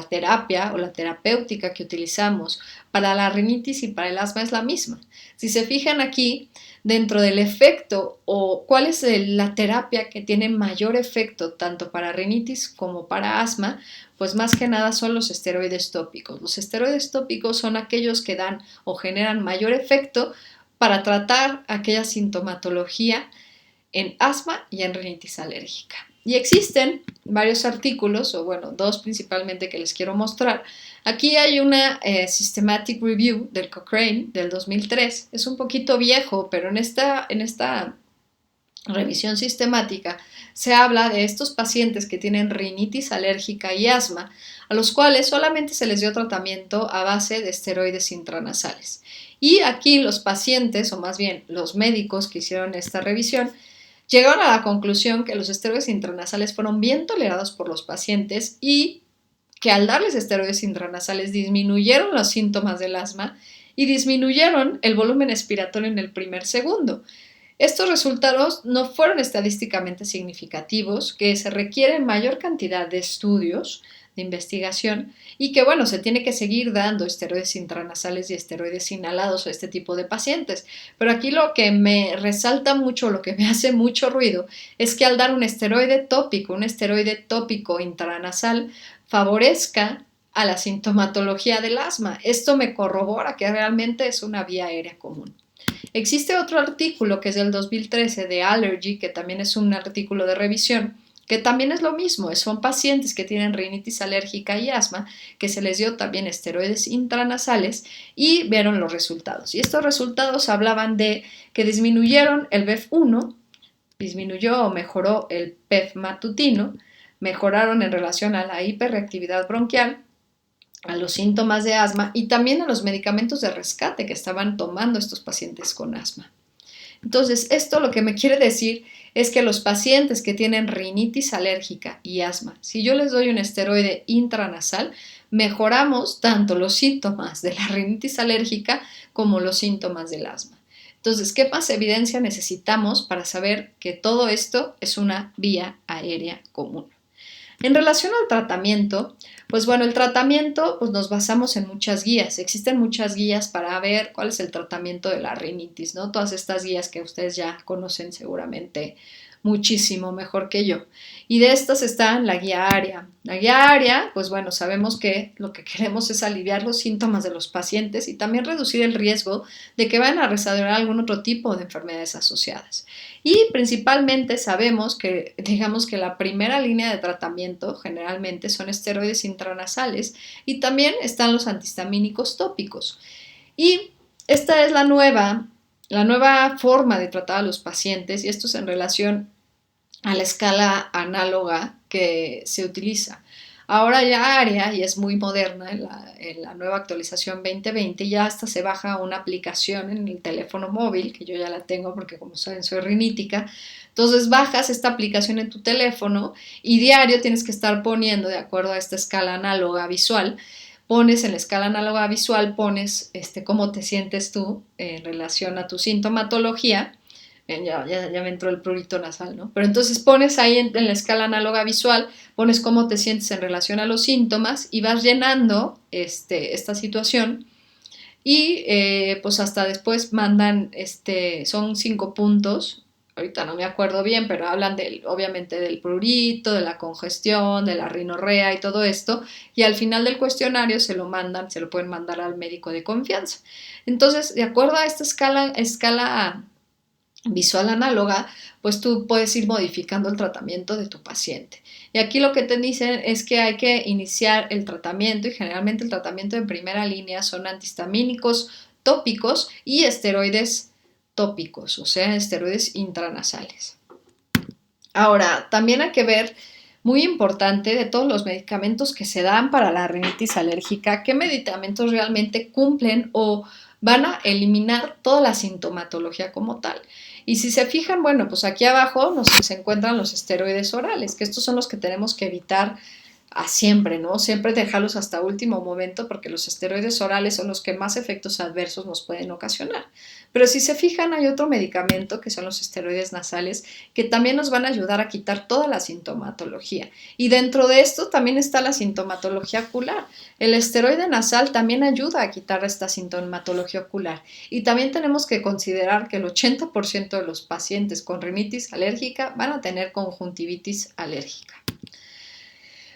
terapia o la terapéutica que utilizamos para la rinitis y para el asma es la misma. Si se fijan aquí, dentro del efecto o cuál es la terapia que tiene mayor efecto tanto para rinitis como para asma, pues más que nada son los esteroides tópicos. Los esteroides tópicos son aquellos que dan o generan mayor efecto para tratar aquella sintomatología en asma y en rinitis alérgica. Y existen varios artículos, o bueno, dos principalmente que les quiero mostrar. Aquí hay una Systematic Review del Cochrane del 2003. Es un poquito viejo, pero en esta revisión sistemática se habla de estos pacientes que tienen rinitis alérgica y asma, a los cuales solamente se les dio tratamiento a base de esteroides intranasales. Y aquí los pacientes, o más bien los médicos que hicieron esta revisión, llegaron a la conclusión que los esteroides intranasales fueron bien tolerados por los pacientes y que al darles esteroides intranasales disminuyeron los síntomas del asma y disminuyeron el volumen expiratorio en el primer segundo. Estos resultados no fueron estadísticamente significativos, que se requiere mayor cantidad de estudios de investigación y que, bueno, se tiene que seguir dando esteroides intranasales y esteroides inhalados a este tipo de pacientes. Pero aquí lo que me resalta mucho, lo que me hace mucho ruido, es que al dar un esteroide tópico intranasal, favorezca a la sintomatología del asma. Esto me corrobora que realmente es una vía aérea común. Existe otro artículo que es del 2013 de Allergy, que también es un artículo de revisión, que también es lo mismo, son pacientes que tienen rinitis alérgica y asma, que se les dio también esteroides intranasales y vieron los resultados. Y estos resultados hablaban de que disminuyeron el BEF1, disminuyó o mejoró el PEF matutino, mejoraron en relación a la hiperreactividad bronquial, a los síntomas de asma y también a los medicamentos de rescate que estaban tomando estos pacientes con asma. Entonces, esto lo que me quiere decir es que los pacientes que tienen rinitis alérgica y asma, si yo les doy un esteroide intranasal, mejoramos tanto los síntomas de la rinitis alérgica como los síntomas del asma. Entonces, ¿qué más evidencia necesitamos para saber que todo esto es una vía aérea común? En relación al tratamiento, pues bueno, el tratamiento, pues nos basamos en muchas guías. Existen muchas guías para ver cuál es el tratamiento de la rinitis, ¿no? Todas estas guías que ustedes ya conocen seguramente muchísimo mejor que yo. Y de estas está la guía ARIA. La guía ARIA, pues bueno, sabemos que lo que queremos es aliviar los síntomas de los pacientes y también reducir el riesgo de que vayan a desarrollar algún otro tipo de enfermedades asociadas. Y principalmente sabemos que, digamos que la primera línea de tratamiento generalmente son esteroides intranasales y también están los antihistamínicos tópicos. Y esta es la nueva forma de tratar a los pacientes y esto es en relación a la escala análoga que se utiliza. Ahora ya ARIA, y es muy moderna en la nueva actualización 2020, ya hasta se baja una aplicación en el teléfono móvil, que yo ya la tengo porque como saben soy rinítica. Entonces bajas esta aplicación en tu teléfono y diario tienes que estar poniendo, de acuerdo a esta escala análoga visual, pones en la escala análoga visual, pones cómo te sientes tú en relación a tu sintomatología. Ya me entró el prurito nasal, ¿no? Pero entonces pones ahí en la escala análoga visual, pones cómo te sientes en relación a los síntomas y vas llenando esta situación y pues hasta después mandan, son 5 puntos, ahorita no me acuerdo bien, pero hablan obviamente del prurito, de la congestión, de la rinorrea y todo esto, y al final del cuestionario se lo pueden mandar al médico de confianza. Entonces, de acuerdo a esta escala visual análoga, pues tú puedes ir modificando el tratamiento de tu paciente. Y aquí lo que te dicen es que hay que iniciar el tratamiento y generalmente el tratamiento en primera línea son antihistamínicos tópicos y esteroides tópicos, o sea, esteroides intranasales. Ahora, también hay que ver, muy importante, de todos los medicamentos que se dan para la rinitis alérgica, qué medicamentos realmente cumplen o van a eliminar toda la sintomatología como tal. Y si se fijan, bueno, pues aquí abajo se encuentran los esteroides orales, que estos son los que tenemos que evitar a siempre, ¿no? Siempre dejarlos hasta último momento porque los esteroides orales son los que más efectos adversos nos pueden ocasionar. Pero si se fijan, hay otro medicamento que son los esteroides nasales que también nos van a ayudar a quitar toda la sintomatología. Y dentro de esto también está la sintomatología ocular. El esteroide nasal también ayuda a quitar esta sintomatología ocular. Y también tenemos que considerar que el 80% de los pacientes con rinitis alérgica van a tener conjuntivitis alérgica.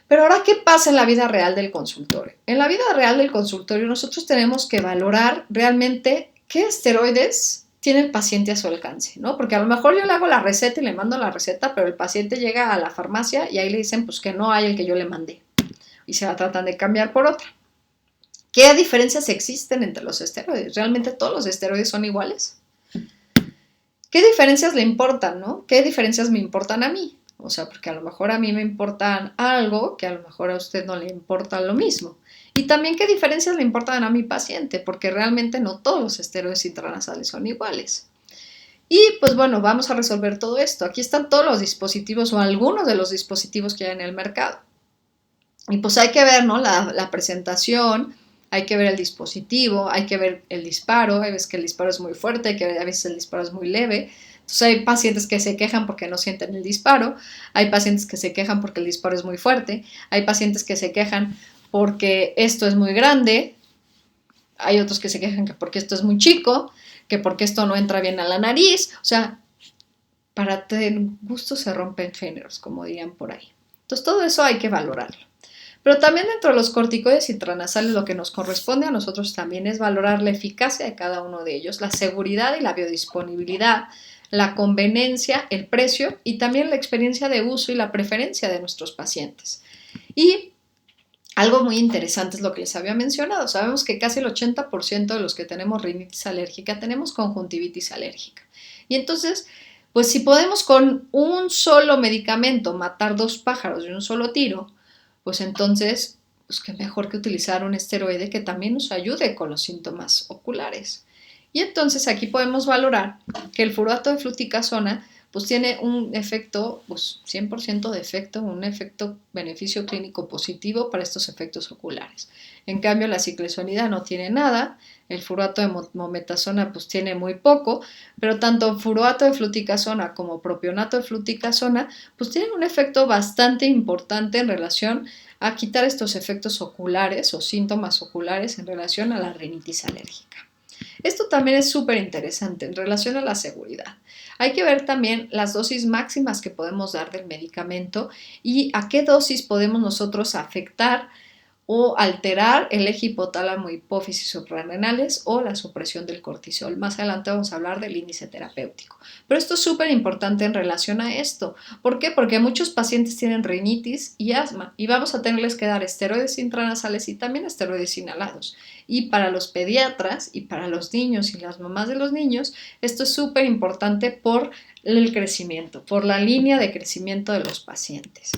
Pero ahora, ¿qué pasa en la vida real del consultorio? En la vida real del consultorio nosotros tenemos que valorar realmente qué esteroides tiene el paciente a su alcance, ¿no? Porque a lo mejor yo le hago la receta y le mando la receta, pero el paciente llega a la farmacia y ahí le dicen pues que no hay el que yo le mandé y se la tratan de cambiar por otra. ¿Qué diferencias existen entre los esteroides? ¿Realmente todos los esteroides son iguales? ¿Qué diferencias le importan, no? ¿Qué diferencias me importan a mí? O sea, porque a lo mejor a mí me importan algo que a lo mejor a usted no le importa lo mismo. Y también qué diferencias le importan a mi paciente, porque realmente no todos los esteroides intranasales son iguales. Y pues bueno, vamos a resolver todo esto. Aquí están todos los dispositivos o algunos de los dispositivos que hay en el mercado. Y pues hay que ver, ¿no? La presentación, hay que ver el dispositivo, hay que ver el disparo. Hay veces que el disparo es muy fuerte, a veces el disparo es muy leve. Entonces hay pacientes que se quejan porque no sienten el disparo, hay pacientes que se quejan porque el disparo es muy fuerte, hay pacientes que se quejan porque esto es muy grande, hay otros que se quejan que porque esto es muy chico, que porque esto no entra bien a la nariz. O sea, para tener gusto se rompen géneros, como dirían por ahí. Entonces todo eso hay que valorarlo. Pero también dentro de los corticoides intranasales lo que nos corresponde a nosotros también es valorar la eficacia de cada uno de ellos, la seguridad y la biodisponibilidad, la conveniencia, el precio y también la experiencia de uso y la preferencia de nuestros pacientes. Y algo muy interesante es lo que les había mencionado. Sabemos que casi el 80% de los que tenemos rinitis alérgica tenemos conjuntivitis alérgica. Y entonces, pues si podemos con un solo medicamento matar 2 pájaros de un solo tiro, pues entonces, pues qué mejor que utilizar un esteroide que también nos ayude con los síntomas oculares. Y entonces aquí podemos valorar que el furato de fluticasona pues tiene un efecto, pues 100% de efecto, un efecto beneficio clínico positivo para estos efectos oculares. En cambio, la ciclesonida no tiene nada, el furato de mometasona pues tiene muy poco, pero tanto furato de fluticasona como propionato de fluticasona pues tienen un efecto bastante importante en relación a quitar estos efectos oculares o síntomas oculares en relación a la rinitis alérgica. Esto también es súper interesante en relación a la seguridad. Hay que ver también las dosis máximas que podemos dar del medicamento y a qué dosis podemos nosotros afectar o alterar el eje hipotálamo hipófisis suprarrenales o la supresión del cortisol. Más adelante vamos a hablar del índice terapéutico. Pero esto es súper importante en relación a esto. ¿Por qué? Porque muchos pacientes tienen rinitis y asma y vamos a tenerles que dar esteroides intranasales y también esteroides inhalados. Y para los pediatras y para los niños y las mamás de los niños, esto es súper importante por el crecimiento, por la línea de crecimiento de los pacientes.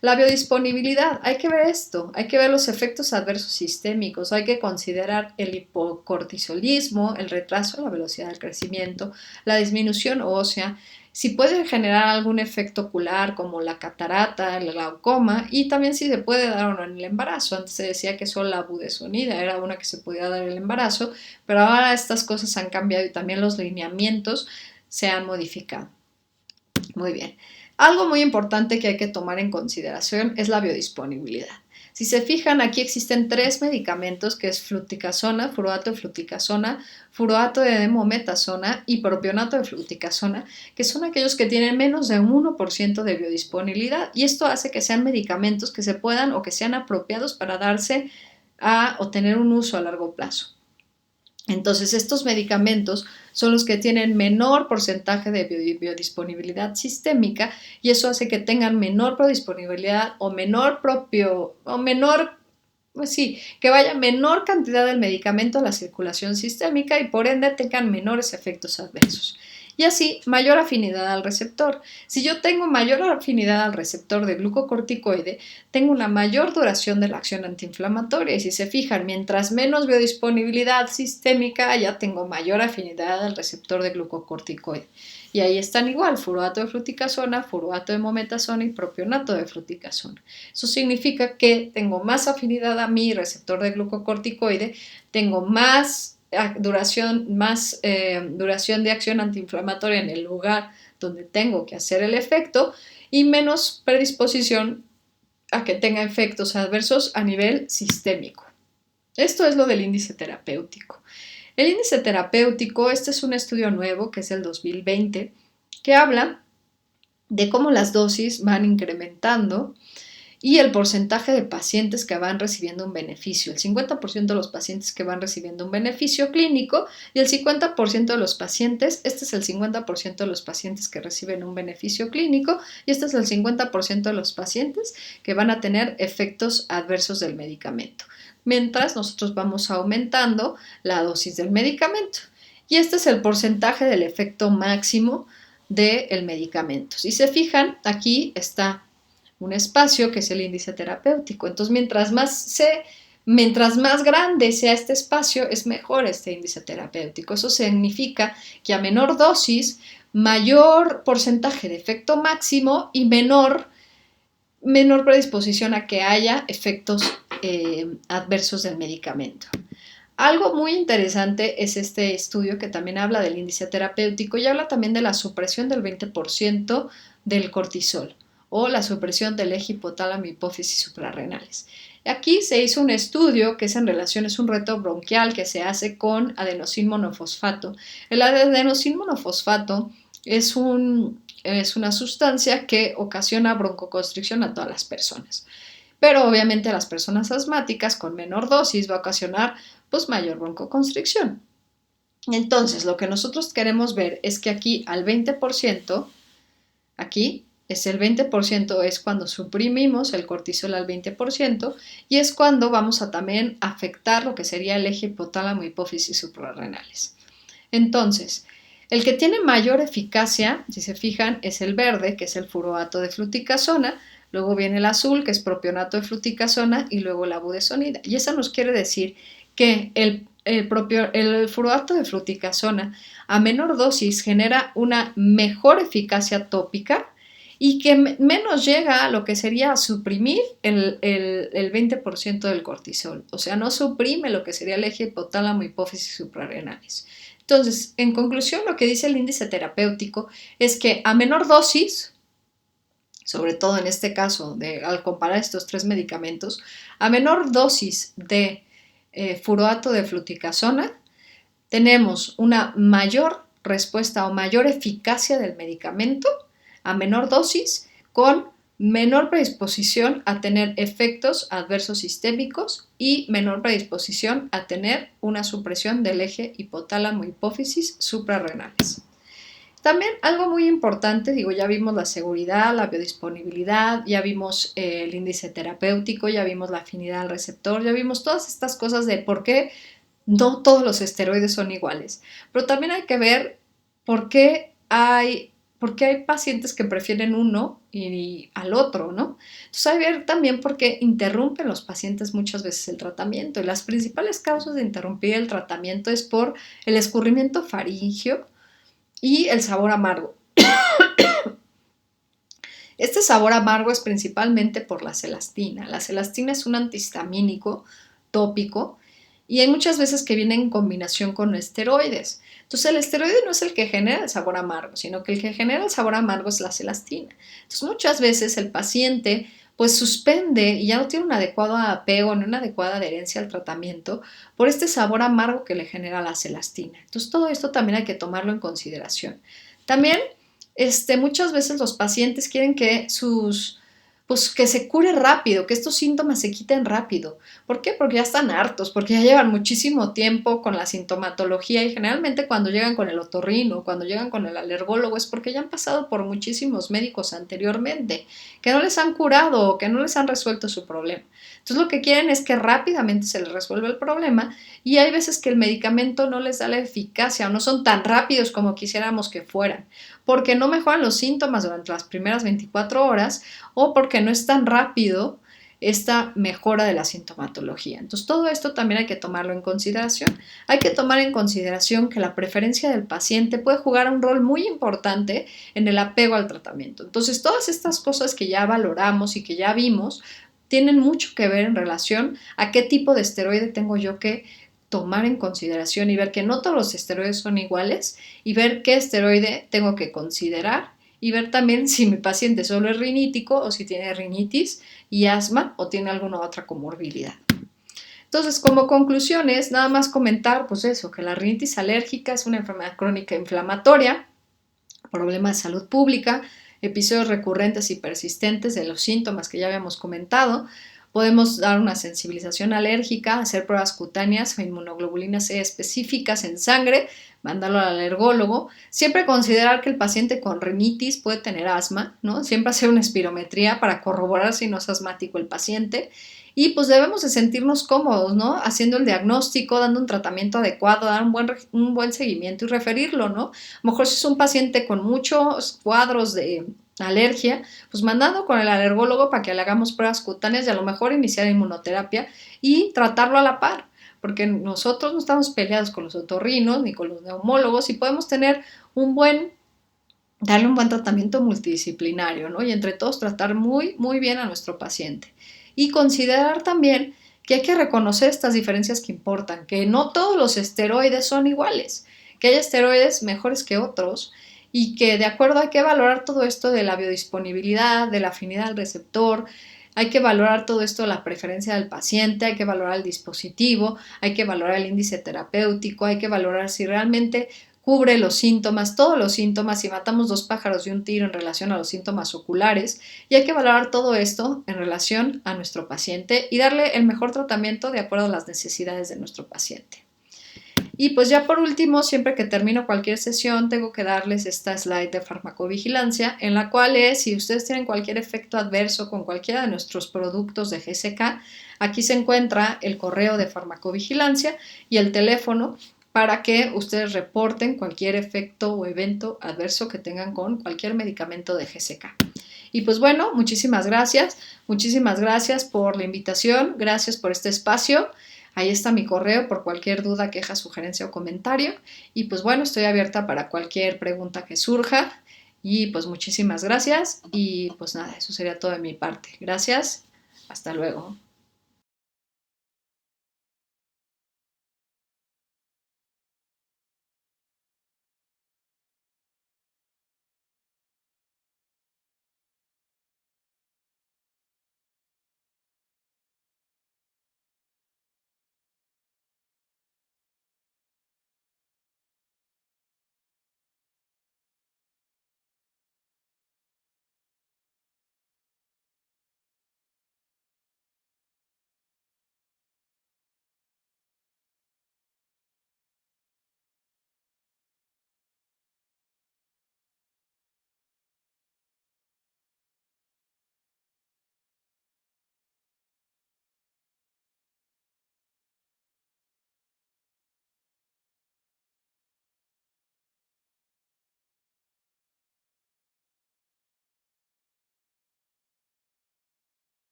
La biodisponibilidad, hay que ver esto, hay que ver los efectos adversos sistémicos, hay que considerar el hipocortisolismo, el retraso en la velocidad del crecimiento, la disminución ósea, si puede generar algún efecto ocular como la catarata, el glaucoma y también si se puede dar o no en el embarazo. Antes se decía que solo la budesonida era una que se podía dar en el embarazo, pero ahora estas cosas han cambiado y también los lineamientos se han modificado. Muy bien. Algo muy importante que hay que tomar en consideración es la biodisponibilidad. Si se fijan, aquí existen 3 medicamentos que es fluticasona, furato de fluticasona, furato de mometasona y propionato de fluticasona, que son aquellos que tienen menos de un 1% de biodisponibilidad y esto hace que sean medicamentos que se puedan o que sean apropiados para darse a o tener un uso a largo plazo. Entonces, estos medicamentos son los que tienen menor porcentaje de biodisponibilidad sistémica y eso hace que tengan menor biodisponibilidad que vaya menor cantidad del medicamento a la circulación sistémica y por ende tengan menores efectos adversos. Y así, mayor afinidad al receptor. Si yo tengo mayor afinidad al receptor de glucocorticoide, tengo una mayor duración de la acción antiinflamatoria. Y si se fijan, mientras menos biodisponibilidad sistémica haya, tengo mayor afinidad al receptor de glucocorticoide. Y ahí están igual, furato de fluticasona, furato de mometasona y propionato de fluticasona. Eso significa que tengo más afinidad a mi receptor de glucocorticoide, tengo más duración de acción antiinflamatoria en el lugar donde tengo que hacer el efecto y menos predisposición a que tenga efectos adversos a nivel sistémico. Esto es lo del índice terapéutico. El índice terapéutico, este es un estudio nuevo que es el 2020, que habla de cómo las dosis van incrementando y el porcentaje de pacientes que van recibiendo un beneficio. El 50% de los pacientes que van recibiendo un beneficio clínico y el 50% de los pacientes, este es el 50% de los pacientes que reciben un beneficio clínico y este es el 50% de los pacientes que van a tener efectos adversos del medicamento. Mientras nosotros vamos aumentando la dosis del medicamento. Y este es el porcentaje del efecto máximo del medicamento. Si se fijan, aquí está un espacio que es el índice terapéutico. Entonces, mientras más grande sea este espacio, es mejor este índice terapéutico. Eso significa que a menor dosis, mayor porcentaje de efecto máximo y menor predisposición a que haya efectos adversos del medicamento. Algo muy interesante es este estudio que también habla del índice terapéutico y habla también de la supresión del 20% del cortisol o la supresión del eje hipotálamo hipófisis suprarrenales. Aquí se hizo un estudio que es en relación, es un reto bronquial que se hace con adenosín monofosfato. El adenosín monofosfato es una sustancia que ocasiona broncoconstricción a todas las personas. Pero obviamente a las personas asmáticas con menor dosis va a ocasionar pues mayor broncoconstricción. Entonces, lo que nosotros queremos ver es que aquí al 20%, aquí es el 20%, es cuando suprimimos el cortisol al 20% y es cuando vamos a también afectar lo que sería el eje hipotálamo hipófisis suprarrenales. Entonces, el que tiene mayor eficacia, si se fijan, es el verde, que es el furoato de fluticasona, luego viene el azul, que es propionato de fluticasona, y luego la budesonida. Y eso nos quiere decir que el furoato de fluticasona a menor dosis genera una mejor eficacia tópica y que menos llega a lo que sería suprimir el 20% del cortisol. O sea, no suprime lo que sería el eje hipotálamo hipófisis suprarrenales. Entonces, en conclusión, lo que dice el índice terapéutico es que a menor dosis, sobre todo en este caso, al comparar estos tres medicamentos, a menor dosis de furoato de fluticasona, tenemos una mayor respuesta o mayor eficacia del medicamento a menor dosis con menor predisposición a tener efectos adversos sistémicos y menor predisposición a tener una supresión del eje hipotálamo hipófisis suprarrenales. También algo muy importante, ya vimos la seguridad, la biodisponibilidad, ya vimos el índice terapéutico, ya vimos la afinidad al receptor, ya vimos todas estas cosas de por qué no todos los esteroides son iguales. Pero también hay que ver por qué hay pacientes que prefieren uno y al otro, ¿no? Entonces hay que ver también por qué interrumpen los pacientes muchas veces el tratamiento. Y las principales causas de interrumpir el tratamiento es por el escurrimiento faríngeo y el sabor amargo. Este sabor amargo es principalmente por la celastina. La celastina es un antihistamínico tópico y hay muchas veces que viene en combinación con esteroides. Entonces el esteroide no es el que genera el sabor amargo, sino que el que genera el sabor amargo es la celastina. Entonces muchas veces el paciente pues suspende y ya no tiene un adecuado apego ni una adecuada adherencia al tratamiento por este sabor amargo que le genera la celastina. Entonces todo esto también hay que tomarlo en consideración. También muchas veces los pacientes quieren que que se cure rápido, que estos síntomas se quiten rápido. ¿Por qué? Porque ya están hartos, porque ya llevan muchísimo tiempo con la sintomatología y generalmente cuando llegan con el otorrino, cuando llegan con el alergólogo es porque ya han pasado por muchísimos médicos anteriormente que no les han curado o que no les han resuelto su problema. Entonces lo que quieren es que rápidamente se les resuelva el problema y hay veces que el medicamento no les da la eficacia o no son tan rápidos como quisiéramos que fueran, porque no mejoran los síntomas durante las primeras 24 horas o porque no es tan rápido esta mejora de la sintomatología. Entonces todo esto también hay que tomarlo en consideración. Hay que tomar en consideración que la preferencia del paciente puede jugar un rol muy importante en el apego al tratamiento. Entonces todas estas cosas que ya valoramos y que ya vimos tienen mucho que ver en relación a qué tipo de esteroide tengo yo que tomar en consideración y ver que no todos los esteroides son iguales y ver qué esteroide tengo que considerar y ver también si mi paciente solo es rinítico o si tiene rinitis y asma o tiene alguna otra comorbilidad. Entonces, como conclusiones, nada más comentar, que la rinitis alérgica es una enfermedad crónica inflamatoria, problema de salud pública, episodios recurrentes y persistentes de los síntomas que ya habíamos comentado, Podemos dar una sensibilización alérgica, hacer pruebas cutáneas o inmunoglobulinas C específicas en sangre, mandarlo al alergólogo. Siempre considerar que el paciente con rinitis puede tener asma, ¿no? Siempre hacer una espirometría para corroborar si no es asmático el paciente. Y pues debemos de sentirnos cómodos, ¿no? Haciendo el diagnóstico, dando un tratamiento adecuado, dar un buen seguimiento y referirlo, ¿no? A lo mejor si es un paciente con muchos cuadros de alergia, pues mandando con el alergólogo para que le hagamos pruebas cutáneas y a lo mejor iniciar inmunoterapia y tratarlo a la par, porque nosotros no estamos peleados con los otorrinos ni con los neumólogos y podemos tener darle un buen tratamiento multidisciplinario, ¿no? Y entre todos tratar muy, muy bien a nuestro paciente. Y considerar también que hay que reconocer estas diferencias que importan, que no todos los esteroides son iguales, que hay esteroides mejores que otros y que de acuerdo hay que valorar todo esto de la biodisponibilidad, de la afinidad al receptor, hay que valorar todo esto, la preferencia del paciente, hay que valorar el dispositivo, hay que valorar el índice terapéutico, hay que valorar si realmente cubre los síntomas, todos los síntomas, y matamos dos pájaros de un tiro en relación a los síntomas oculares, y hay que valorar todo esto en relación a nuestro paciente y darle el mejor tratamiento de acuerdo a las necesidades de nuestro paciente. Y pues ya por último, siempre que termino cualquier sesión, tengo que darles esta slide de farmacovigilancia, en la cual es, si ustedes tienen cualquier efecto adverso con cualquiera de nuestros productos de GSK, aquí se encuentra el correo de farmacovigilancia y el teléfono para que ustedes reporten cualquier efecto o evento adverso que tengan con cualquier medicamento de GSK. Y pues bueno, muchísimas gracias por la invitación, gracias por este espacio. Ahí está mi correo por cualquier duda, queja, sugerencia o comentario. Y pues bueno, estoy abierta para cualquier pregunta que surja. Y pues muchísimas gracias. Y pues nada, eso sería todo de mi parte. Gracias. Hasta luego.